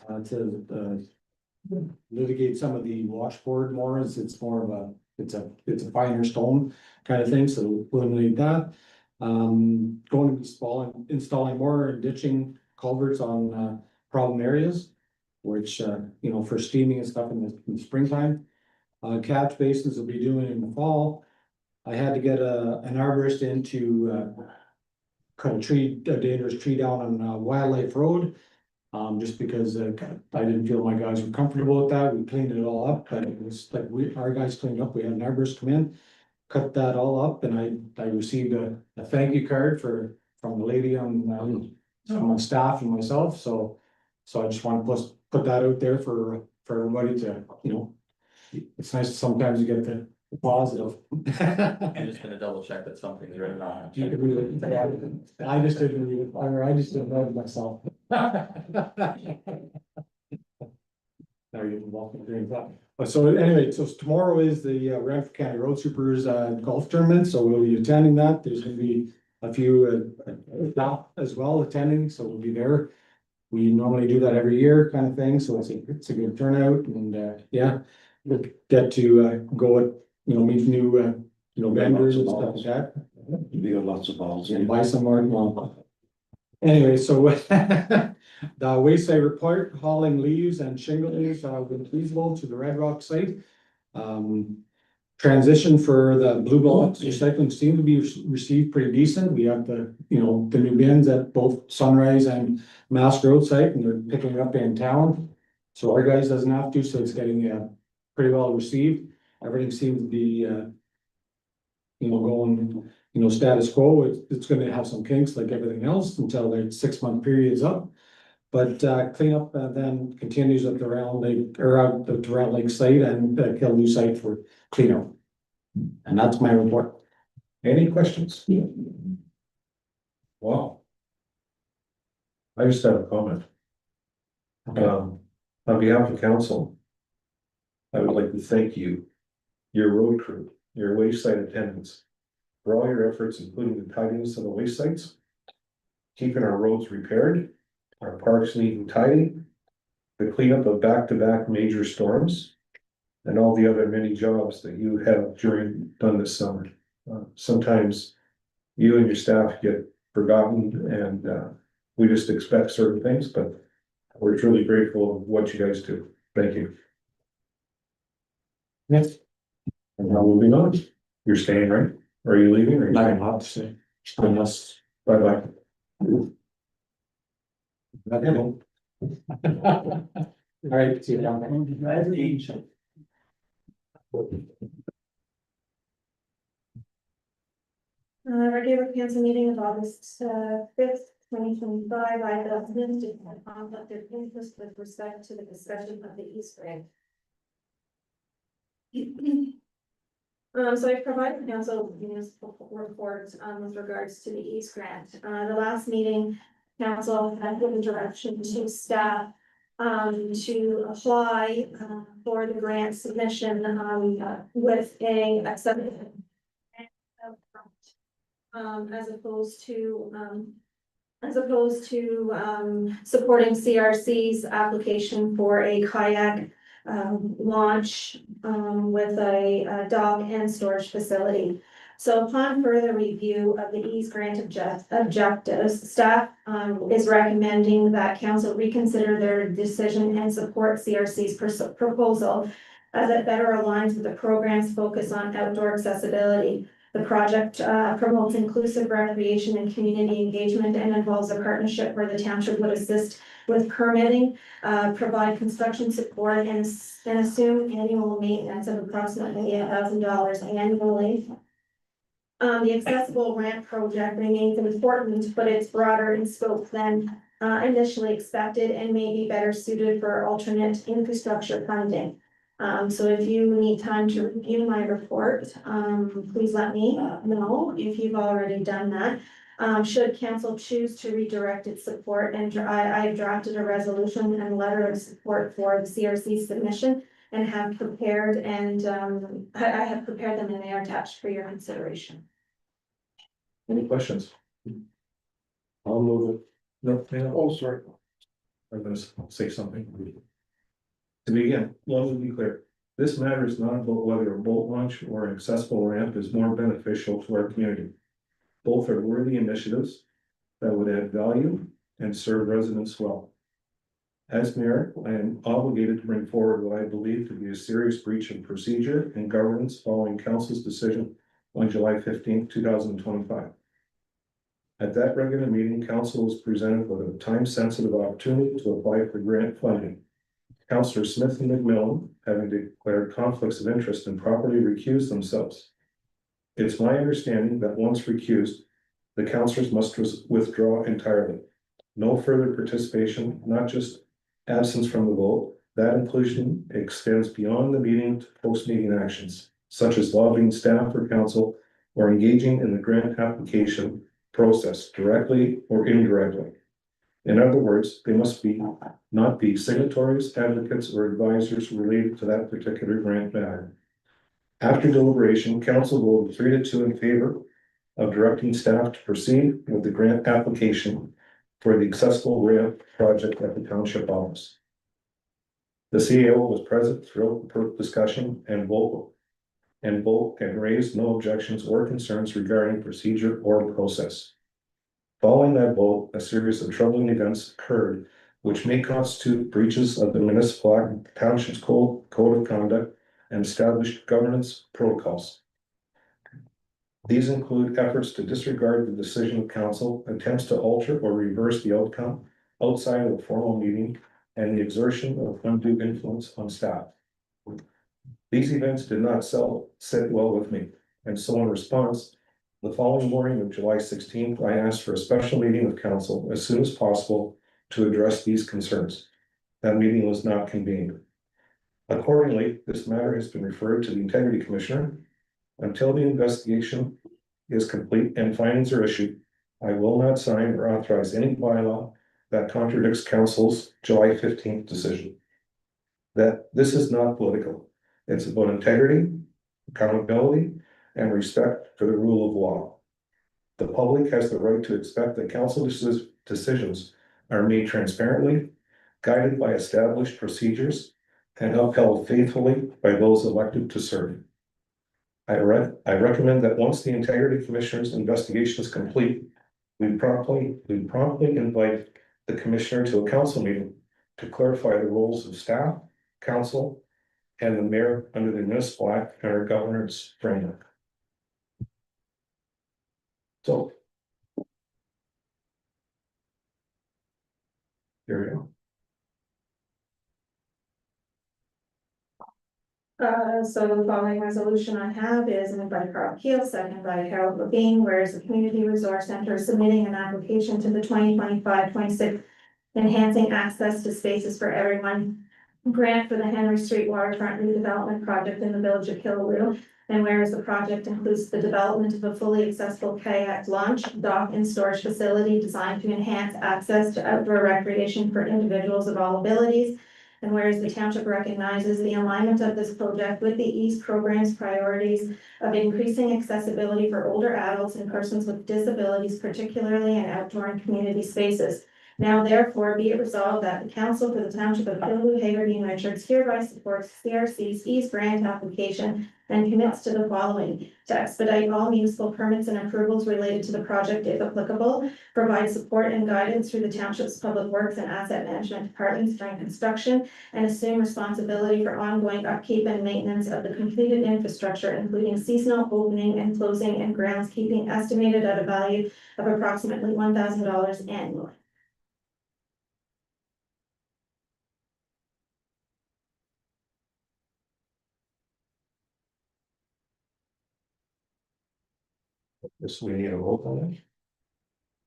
Speaker 5: to litigate some of the washboard more, as it's more of a, it's a finer stone kind of thing, so we'll eliminate that. Going to be installing more ditching culverts on, problem areas, which, you know, for steaming and stuff in the springtime. Catch basins will be doing in the fall. I had to get an arborist in to, cut a dangerous tree down on, Wildlife Road. Just because, I didn't feel my guys were comfortable with that. We cleaned it all up, but it was like our guys cleaned up. We had an arborist come in, cut that all up, and I received a thank you card from the lady on, from my staff and myself, so I just want to put that out there for everybody to, you know, it's nice sometimes you get the positive.
Speaker 10: I'm just gonna double check that something's written on it.
Speaker 5: I just didn't read it, or I just didn't know it myself. Now you're welcome to doing that. So anyway, so tomorrow is the Ranford County Road Supers golf tournament, so we'll be attending that. There's gonna be a few staff as well attending, so we'll be there. We normally do that every year kind of thing, so it's a good turnout, and yeah, we'll get to go at, you know, meet new you know, vendors and stuff like that.
Speaker 8: We got lots of balls.
Speaker 5: And buy some more. Well, anyway, so the wayside report, hauling leaves and shingles with Leesville to the Red Rock site. Transition for the blue box recycling seemed to be received pretty decent. We have the, you know, the new bins at both Sunrise and Mask Road site, and they're picking up in town. So our guys doesn't have to, so it's getting pretty well received. Everything seems to be you know, going, you know, status quo. It's gonna have some kinks like everything else until the 6-month period's up. But cleanup then continues at the Round Lake, or out the Round Lake site and Kildew site for cleanup. And that's my report.
Speaker 1: Any questions? Wow. I just have a comment. On behalf of council, I would like to thank you, your road crew, your wayside attendants, for all your efforts, including the tidiness of the waste sites, keeping our roads repaired, our parks neat and tidy, the cleanup of back-to-back major storms, and all the other many jobs that you have done this summer. Sometimes you and your staff get forgotten, and we just expect certain things, but we're truly grateful of what you guys do. Thank you.
Speaker 5: Yes.
Speaker 1: And now moving on. You're staying, right? Or are you leaving? Or
Speaker 5: Not allowed to say. Unless.
Speaker 1: Bye-bye.
Speaker 5: All right, see you down there.
Speaker 9: Regular council meeting of August 5th, 2025, I have minutes to conflict of interest with respect to the discussion of the East Grant. So I provided council municipal reports with regards to the East Grant. The last meeting, council had given direction to staff to apply for the grant submission with a acceptance as opposed to supporting CRC's application for a kayak launch with a dock and storage facility. So upon further review of the East Grant objectives, staff is recommending that council reconsider their decision and support CRC's proposal as it better aligns with the program's focus on outdoor accessibility. The project promotes inclusive recreation and community engagement and involves a partnership where the township would assist with permitting, provide construction support, and assume annual maintenance of approximately $8,000 annually. The accessible ramp project remains important, but it's broader in scope than initially expected and may be better suited for alternate infrastructure funding. So if you need time to review my report, please let me know if you've already done that. Should council choose to redirect its support, and I've drafted a resolution and letter of support for the CRC submission and have prepared I have prepared them and they are attached for your consideration.
Speaker 1: Any questions?
Speaker 8: I'll move it.
Speaker 1: No,
Speaker 8: Oh, sorry.
Speaker 1: I'm gonna say something. To begin, let me be clear, this matter is not about whether a boat launch or an accessible ramp is more beneficial to our community. Both are worthy initiatives that would add value and serve residents well. As mayor, I am obligated to bring forward what I believe to be a serious breach of procedure and governance following council's decision on July 15th, 2025. At that regular meeting, council was presented with a time-sensitive opportunity to apply for grant funding. Councillor Smith and McMillan, having declared conflicts of interest, and properly recused themselves. It's my understanding that once recused, the councillors must withdraw entirely. No further participation, not just absence from the vote. That inclusion extends beyond the meeting to post-meeting actions, such as lobbying staff or council, or engaging in the grant application process directly or indirectly. In other words, they must not be signatories, advocates, or advisors related to that particular grant matter. After deliberation, council voted 3-2 in favor of directing staff to proceed with the grant application for the accessible ramp project at the township office. The CAO was present throughout the discussion and raised no objections or concerns regarding procedure or process. Following that vote, a series of troubling events occurred, which may constitute breaches of the municipal township's code of conduct and established governance protocols. These include efforts to disregard the decision of council, attempts to alter or reverse the outcome outside of a formal meeting, and the exertion of undue influence on staff. These events did not sit well with me, and so in response, the following morning of July 16th, I asked for a special meeting of council as soon as possible to address these concerns. That meeting was not convened. Accordingly, this matter has been referred to the Integrity Commissioner. Until the investigation is complete and findings are issued, I will not sign or authorize any bylaw that contradicts council's July 15th decision. That this is not political. It's about integrity, accountability, and respect for the rule of law. The public has the right to expect that council decisions are made transparently, guided by established procedures, and upheld faithfully by those elected to serve. I recommend that once the Integrity Commissioner's investigation is complete, we promptly invite the Commissioner to a council meeting to clarify the roles of staff, council, and the mayor under the Municipal Act and our governance framework. So. Here we go.
Speaker 9: So the following resolution I have is moved by Carl Keel, seconded by Harold Levine, whereas the Community Resource Center is submitting an application to the 2025-26 Enhancing Access to Spaces for Everyone grant for the Henry Street Waterfront Redevelopment Project in the Village of Killaloo. And whereas the project includes the development of a fully accessible kayak launch, dock, and storage facility designed to enhance access to outdoor recreation for individuals of all abilities. And whereas the township recognizes the alignment of this project with the EASE program's priorities of increasing accessibility for older adults and persons with disabilities, particularly in outdoor and community spaces. Now therefore be it resolved that the council for the township of Killaloo, Haverty, and Richards hereby supports CRC's EASE grant application and commits to the following: to expedite all municipal permits and approvals related to the project if applicable, provide support and guidance through the township's public works and asset management departments during construction, and assume responsibility for ongoing upkeep and maintenance of the completed infrastructure, including seasonal opening and closing and groundskeeping, estimated at a value of approximately $1,000 annually.
Speaker 1: Yes, we need a vote on it.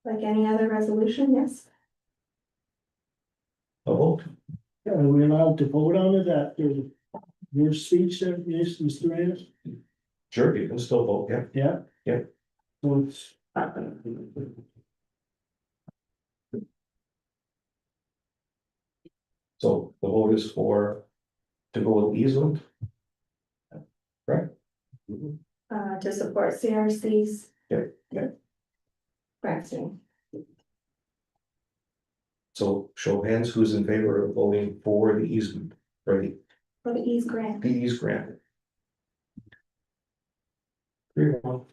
Speaker 9: Like any other resolution, yes.
Speaker 1: A vote.
Speaker 7: Are we allowed to vote on it after your speech there, yes, Mr. Reyes?
Speaker 1: Sure, you can still vote, yeah.
Speaker 7: Yeah?
Speaker 1: Yeah.
Speaker 7: So it's.
Speaker 1: So the vote is to go with easement. Right?
Speaker 9: To support CRC's.
Speaker 1: Yep.
Speaker 9: Granting.
Speaker 1: So show of hands, who's in favor of voting for the easement? for the
Speaker 9: for the ease grant.
Speaker 1: PE's grant. 3-1.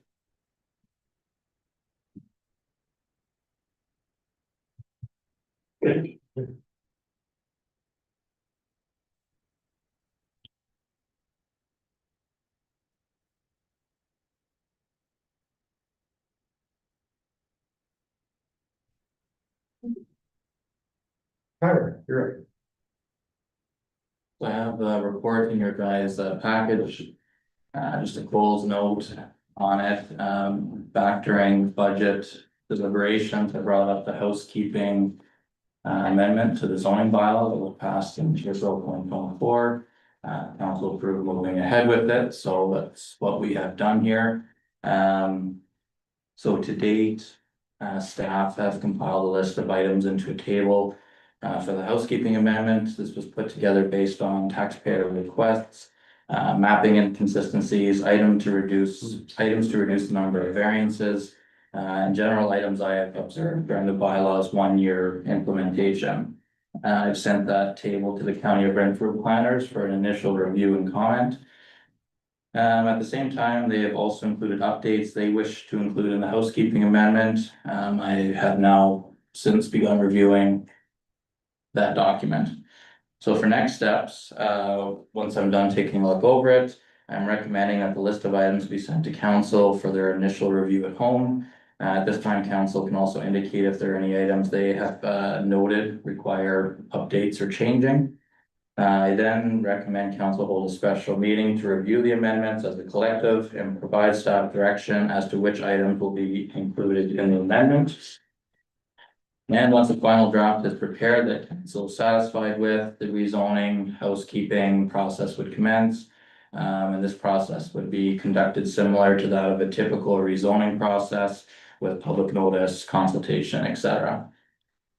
Speaker 1: Tyler, you're right.
Speaker 10: So I have a report in your guys' package. Just a Cole's note on it, back during budget deliberations, I brought up the housekeeping. Amendment to the zoning bylaw that was passed in April 2024. Council approved moving ahead with it, so that's what we have done here. So to date, staff have compiled a list of items into a table. For the housekeeping amendment, this was put together based on taxpayer requests. Mapping inconsistencies, items to reduce the number of variances. And general items I have observed during the bylaws 1 year implementation. I've sent that table to the County of Brentford planners for an initial review and comment. At the same time, they have also included updates they wish to include in the housekeeping amendment. I have now since begun reviewing that document. So for next steps, once I'm done taking a look over it, I'm recommending that the list of items be sent to council for their initial review at home. At this time, council can also indicate if there are any items they have noted require updates or changing. I then recommend council hold a special meeting to review the amendments as a collective and provide staff direction as to which items will be included in the amendment. And once the final draft is prepared that council is satisfied with, the rezoning housekeeping process would commence. And this process would be conducted similar to that of a typical rezoning process with public notice, consultation, etc.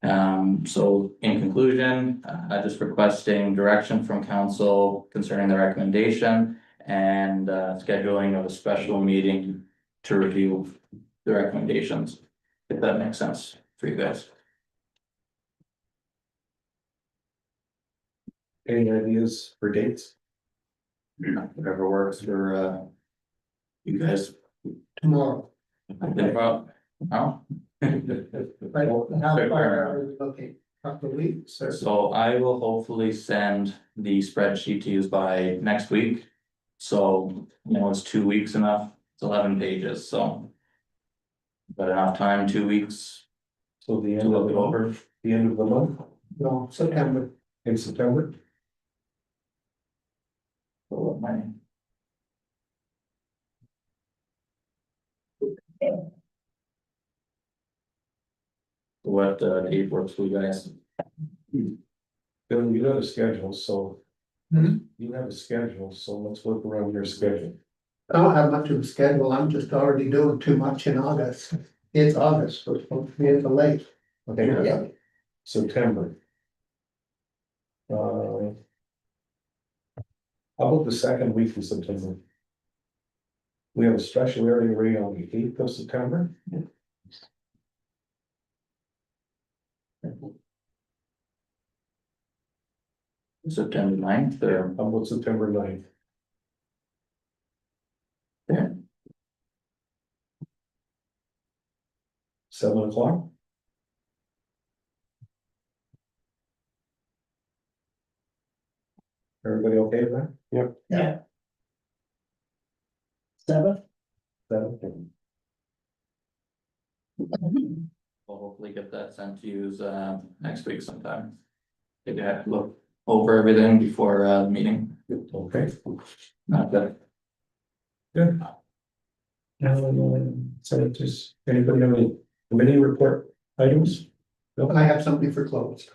Speaker 10: So in conclusion, just requesting direction from council concerning the recommendation and scheduling of a special meeting to review the recommendations, if that makes sense for you guys.
Speaker 1: Any ideas for dates?
Speaker 10: Whatever works for you guys.
Speaker 3: Tomorrow.
Speaker 10: I think about, oh.
Speaker 3: Like, how far are we looking? Couple of weeks or?
Speaker 10: So I will hopefully send the spreadsheet to you by next week. So, it's 2 weeks enough, it's 11 pages, so. But enough time, 2 weeks
Speaker 1: So the
Speaker 10: to
Speaker 1: end of
Speaker 10: look it over.
Speaker 1: the end of the month,
Speaker 3: No, September.
Speaker 1: in September?
Speaker 10: So what my- What date works for you guys?
Speaker 1: Bill, you got a schedule, so.
Speaker 3: Hmm?
Speaker 1: You have a schedule, so let's work around your schedule.
Speaker 3: I don't have much of a schedule, I'm just already doing too much in August. It's August, so it's supposed to be at the lake.
Speaker 1: Okay,
Speaker 3: Yeah.
Speaker 1: September. How about the second week of September? We have a special area rate on the 8th of September.
Speaker 10: September 9th or?
Speaker 1: How about September 9th?
Speaker 10: Yeah.
Speaker 1: 7 o'clock? Everybody okay with that?
Speaker 8: Yep.
Speaker 3: Yeah.
Speaker 7: 7th?
Speaker 1: 7.
Speaker 10: We'll hopefully get that sent to you next week sometime. Maybe I have to look over everything before the meeting.
Speaker 1: Okay,
Speaker 10: Not that.
Speaker 1: good. So just, anybody have any committee report items?
Speaker 3: I have something for closed.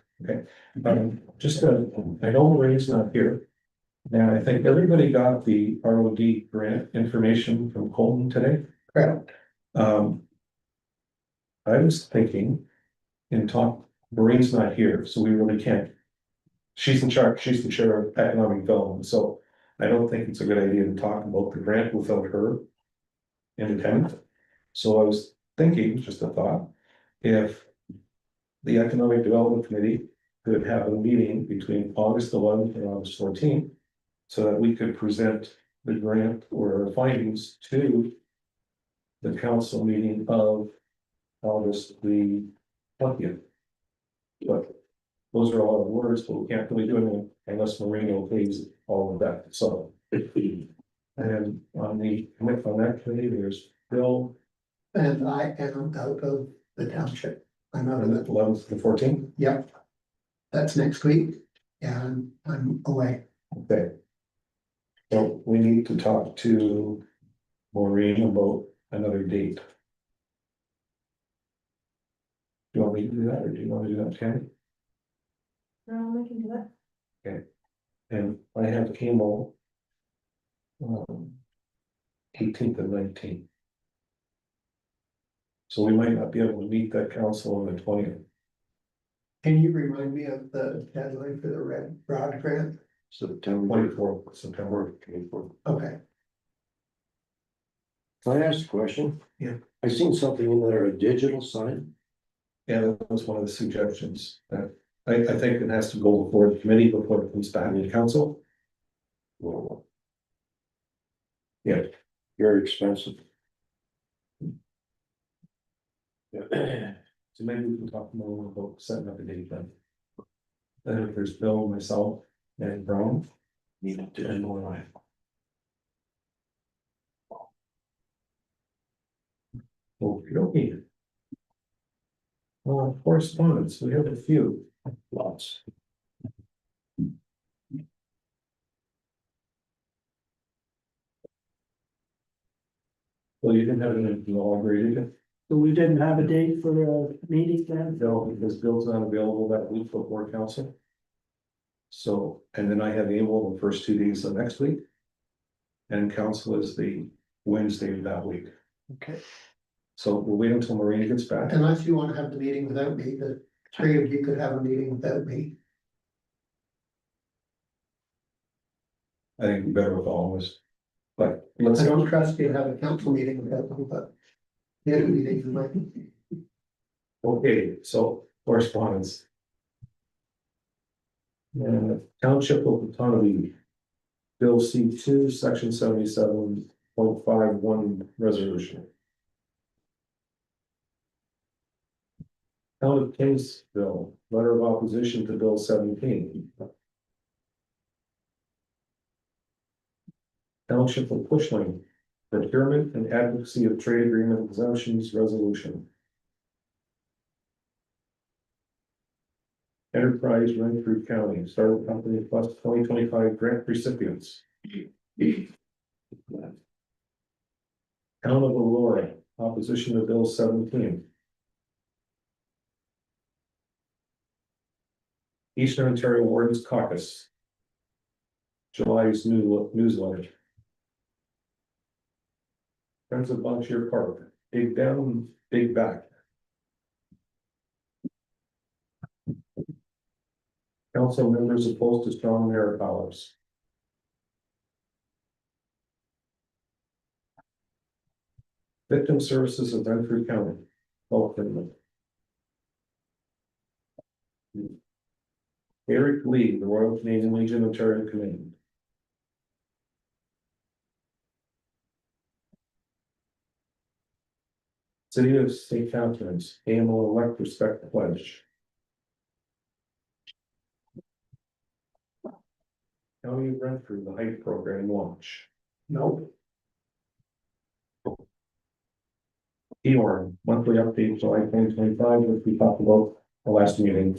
Speaker 1: Just, I know Ray's not here. And I think everybody got the ROD grant information from Colton today.
Speaker 3: Correct.
Speaker 1: I was thinking Maureen's not here, so we really can't. She's the chair of economic development, so I don't think it's a good idea to talk about the grant without her in attendance. So I was thinking, just a thought, if the economic development committee could have a meeting between August 11th and August 14th. So that we could present the grant or our findings to the council meeting of August the 20th. But those are a lot of words, but we can't really do anything unless Marino pays all of that, so. And on that committee, there's Bill,
Speaker 3: And I am out of the township. I'm out
Speaker 1: on
Speaker 3: of
Speaker 1: the
Speaker 3: it.
Speaker 1: 11th to the 14th.
Speaker 3: Yep. That's next week, and I'm away.
Speaker 1: Okay. So we need to talk to Maureen about another date. Do you want me to do that, or do you want to do that, Tammy?
Speaker 9: I can do that.
Speaker 1: And I have chemo. 18th and 19th. So we might not be able to meet that council on the 20th.
Speaker 3: Can you remind me of the deadline for the red rod grant?
Speaker 8: September.
Speaker 1: 24th, September 24th.
Speaker 3: Okay.
Speaker 8: Can I ask a question?
Speaker 1: Yeah.
Speaker 8: I seen something in there, a digital sign.
Speaker 1: Yeah, that was one of the suggestions that I think it has to go before the committee before it comes back to council.
Speaker 8: Well,
Speaker 1: Yeah.
Speaker 8: very expensive. Yeah.
Speaker 1: So maybe we can talk more about setting up a date then. Then if there's Bill, myself, and Brown.
Speaker 8: Needed to.
Speaker 1: And more line. Okay. Correspondence, we have a few.
Speaker 8: Lots.
Speaker 1: Well, you didn't have anything all agreed, did you?
Speaker 7: So we didn't have a date for a meeting then?
Speaker 1: No, because Bill's not available that week before council. So, and then I have able the first 2 days of next week. And council is the Wednesday of that week.
Speaker 7: Okay.
Speaker 1: So we'll wait until Marina gets back.
Speaker 3: Unless you want to have the meeting without me, the three of you could have a meeting without me.
Speaker 1: I think we're better with all of us. But let's
Speaker 3: I
Speaker 1: go.
Speaker 3: don't trust you to have a council meeting without me, but. The other meetings you might.
Speaker 1: Okay, so correspondence. Township of Autonomy. Bill C2, section 77.51 resolution. Town of Kingsville, letter of opposition to Bill 17. Township of Pushling, procurement and advocacy of trade agreement exemptions resolution. Enterprise Renfrew County, startup company plus 2025 grant recipients. Town of Aurora, opposition to Bill 17. Eastern Ontario Wardens Caucus. July's newsletter. Friends of Bonshire Park, big down, big back. Council members opposed to strong mayor powers. Victim Services of Renfrew County, Health Finland. Eric Lee, the Royal Canadian Legion Ontario Command. City of St. Catharines, AMO elect respect pledge. County of Renfrew, the height program launch.
Speaker 3: Nope.
Speaker 1: EOR, monthly update July 2025, which we talked about the last meeting.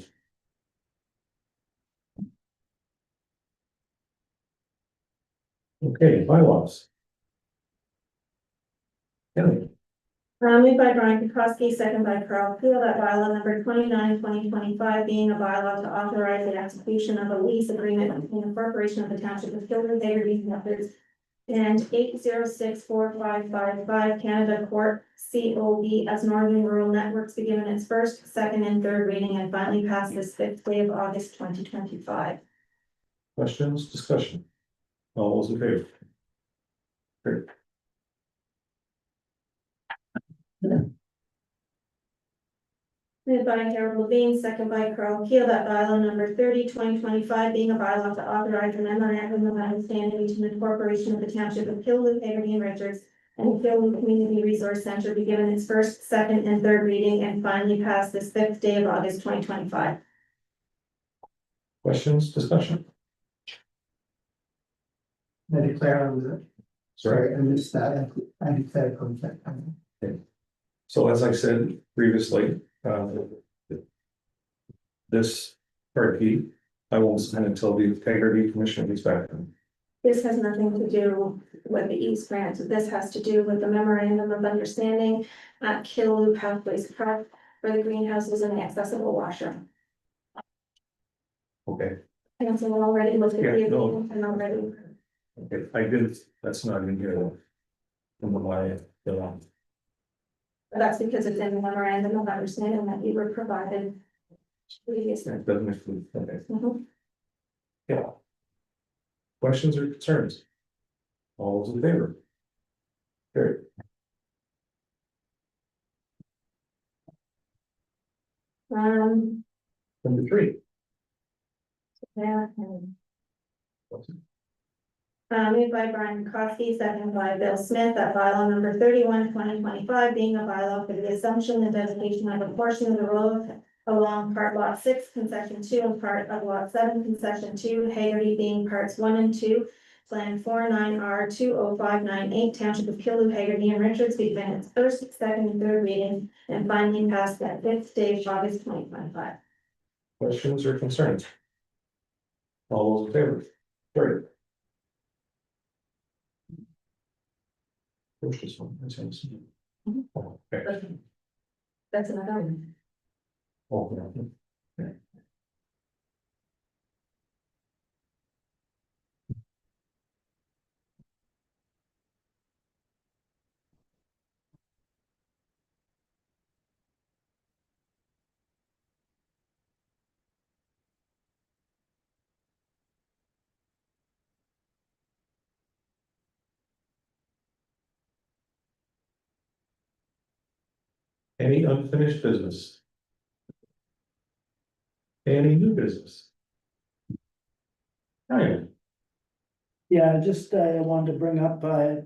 Speaker 1: Okay, bylaws. Kelly,
Speaker 9: Moved by Brian Kukowski, second by Carl Peel, that bylaw number 29, 2025, being a bylaw to authorize the execution of a lease agreement between the corporation of the township of Kilburn, Hagerty Methods and 8064555 Canada Corp. COV as Northern Rural Networks be given its first, second, and third reading and finally passed this 5th day of August 2025.
Speaker 1: questions, discussion? All those in favor? Great.
Speaker 9: Moved by Harold Levine, second by Carl Keel, that bylaw number 30/2025 being a bylaw to authorize an memorandum of understanding between the corporation of the township of Killoot, Hagerty, and Richards and the Killoot Community Resource Center be given its first, second, and third reading and finally passed this 5th day of August 2025.
Speaker 1: Questions, discussion?
Speaker 3: I declare on the,
Speaker 1: Sorry.
Speaker 3: sorry, I missed that, I declare consent.
Speaker 1: So as I said previously, this party, I won't sign until the integrity commission gets back.
Speaker 9: This has nothing to do with the East Grant. This has to do with the memorandum of understanding at Killoot Pathways Park for the greenhouses and the accessible washroom.
Speaker 1: Okay,
Speaker 9: Council already looked at the
Speaker 1: Yeah, no.
Speaker 9: agreement and already,
Speaker 1: okay, I did, that's not in here. In the my,
Speaker 9: that's because it's in the memorandum of understanding that we were provided previously.
Speaker 1: it doesn't include, okay,
Speaker 9: Mhm.
Speaker 1: yeah. Questions or concerns? All those in favor? Carried. Number 3.
Speaker 9: Yeah. Moved by Brian Kosky, second by Bill Smith, that bylaw number 31/2025 being a bylaw for the assumption and dedication of a portion of the road along part lot 6, concession 2, and part of lot 7, concession 2, Hagerty being parts 1 and 2, plan 49R 20598, Township of Killoot, Hagerty, and Richards, be given its first, second, and third reading, and finally passed that 5th day of August 2025.
Speaker 1: Questions or concerns? All those in favor? Carried. Push this one, that's it.
Speaker 9: Mhm.
Speaker 1: Okay.
Speaker 9: That's another one.
Speaker 1: Oh, yeah. Any unfinished business? Any new business? Ryan,
Speaker 7: Yeah, just I wanted to bring up, I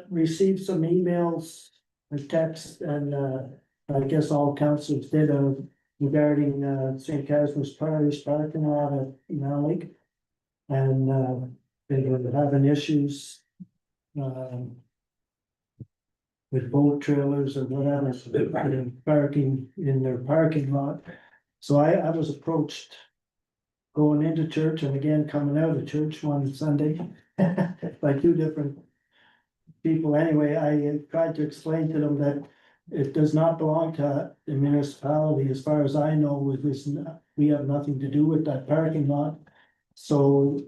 Speaker 7: received some emails and texts and I guess all councils did regarding St. Catherine's Parish parking lot at Malik. And they were having issues um with boat trailers or whatever, parking in their parking lot. So I was approached going into church and again coming out of church one Sunday by two different people. Anyway, I tried to explain to them that it does not belong to the municipality. As far as I know, with this, we have nothing to do with that parking lot. So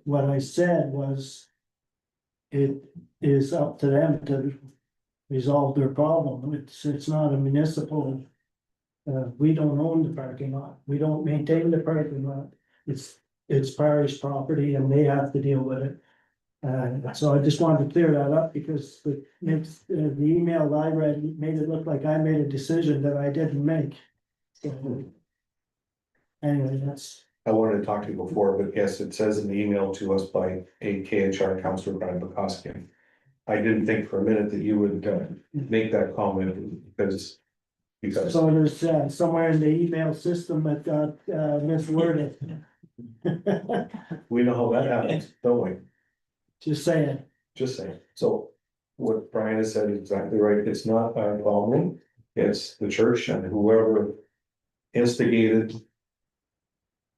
Speaker 7: what I said was it is up to them to resolve their problem. It's not a municipal. We don't own the parking lot. We don't maintain the parking lot. It's parish property and they have to deal with it. So I just wanted to clear that up because the email I read made it look like I made a decision that I didn't make. So, anyway, that's,
Speaker 1: I wanted to talk to you before, but yes, it says in the email to us by a KHR Counselor Brian Bukowski. I didn't think for a minute that you would make that comment because.
Speaker 7: so there's somewhere in the email system that got misworded.
Speaker 1: We know how that happens, don't we?
Speaker 7: Just saying.
Speaker 1: Just saying. So what Brian has said is exactly right. It's not our problem. It's the church and whoever instigated.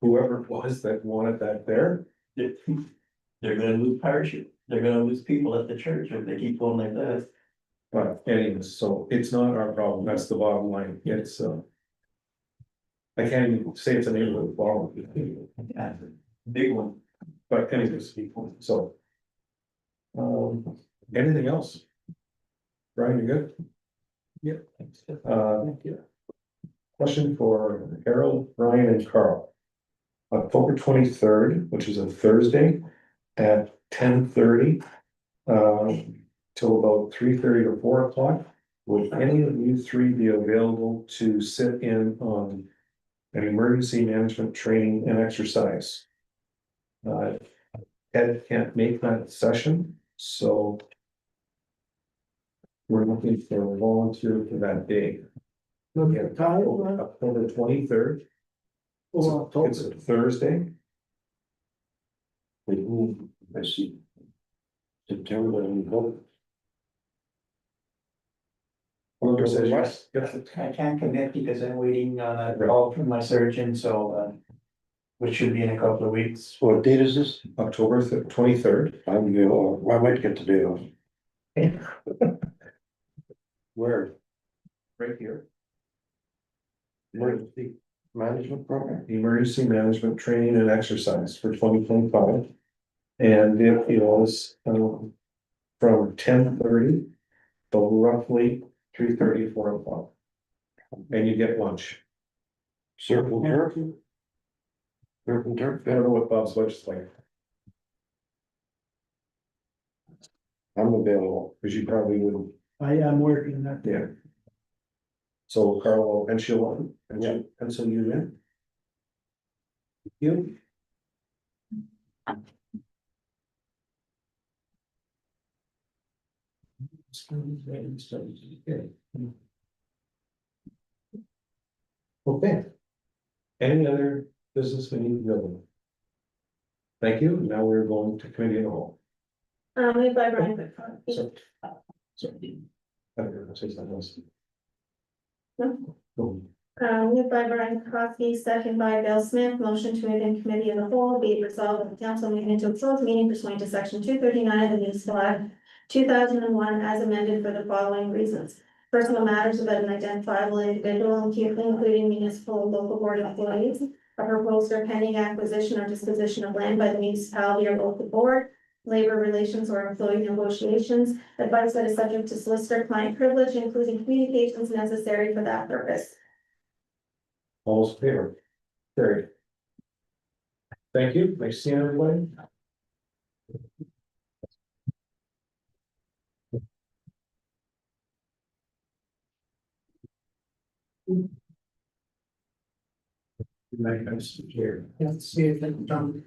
Speaker 1: Whoever it was that wanted that there.
Speaker 6: They're gonna lose parachute, they're gonna lose people at the church if they keep going like that.
Speaker 1: But anyways, so it's not our problem. That's the bottom line. It's I can't even say it's a neighborhood problem.
Speaker 6: Yeah, big one.
Speaker 1: But anyways, so. Anything else? Brian, you good?
Speaker 7: Yep.
Speaker 1: Thank you. Question for Harold, Brian, and Carl. October 23rd, which is a Thursday at 10:30. Till about 3:30 or 4 o'clock. Would any of you three be available to sit in on an emergency management training and exercise? Ed can't make that session, so we're looking for a volunteer for that day.
Speaker 7: Look at Kyle,
Speaker 1: October 23rd.
Speaker 7: or
Speaker 1: It's a Thursday.
Speaker 8: Wait, I see. September and hope.
Speaker 1: Walker says yes. Yes.
Speaker 6: I can't commit because I'm waiting on a call from my surgeon, so, which should be in a couple of weeks.
Speaker 8: What date is this?
Speaker 1: October 23rd.
Speaker 8: I'm, I might get the day off. Where?
Speaker 1: Right here.
Speaker 8: Emergency management program?
Speaker 1: Emergency management training and exercise for 2025. And it is from 10:30 to roughly 3:30, 4 o'clock. And you get lunch.
Speaker 8: Surf and turf? Surf and turf?
Speaker 1: I don't know what Bob's budget's like,
Speaker 8: I'm available.
Speaker 1: because you probably wouldn't,
Speaker 7: I am working that.
Speaker 1: yeah. So Carl and she'll, and so you in? You? Okay. Any other business we need to know? Thank you. Now we're going to committee of the whole.
Speaker 9: Moved by Brian.
Speaker 1: So- Sorry. I don't know, say something else.
Speaker 9: No.
Speaker 1: Go.
Speaker 9: Moved by Brian Kowski, second by Bill Smith, motion to move in committee of the whole, be it resolved that the council moving into a closed meeting pursuant to section 239 of the Municipal Act 2001 as amended for the following reasons. Personal matters about an identifiable individual, including municipal and local board employees, a proposed or pending acquisition or disposition of land by the municipality or local board, labor relations or employee negotiations, advice that is subject to solicitor client privilege, including communications necessary for that purpose.
Speaker 1: All those in favor? Carried. Thank you. Nice seeing everybody. Good night, guys. Here.
Speaker 3: Let's see if they can come.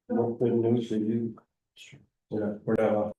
Speaker 8: No good news for you.
Speaker 1: Yeah, we're not off.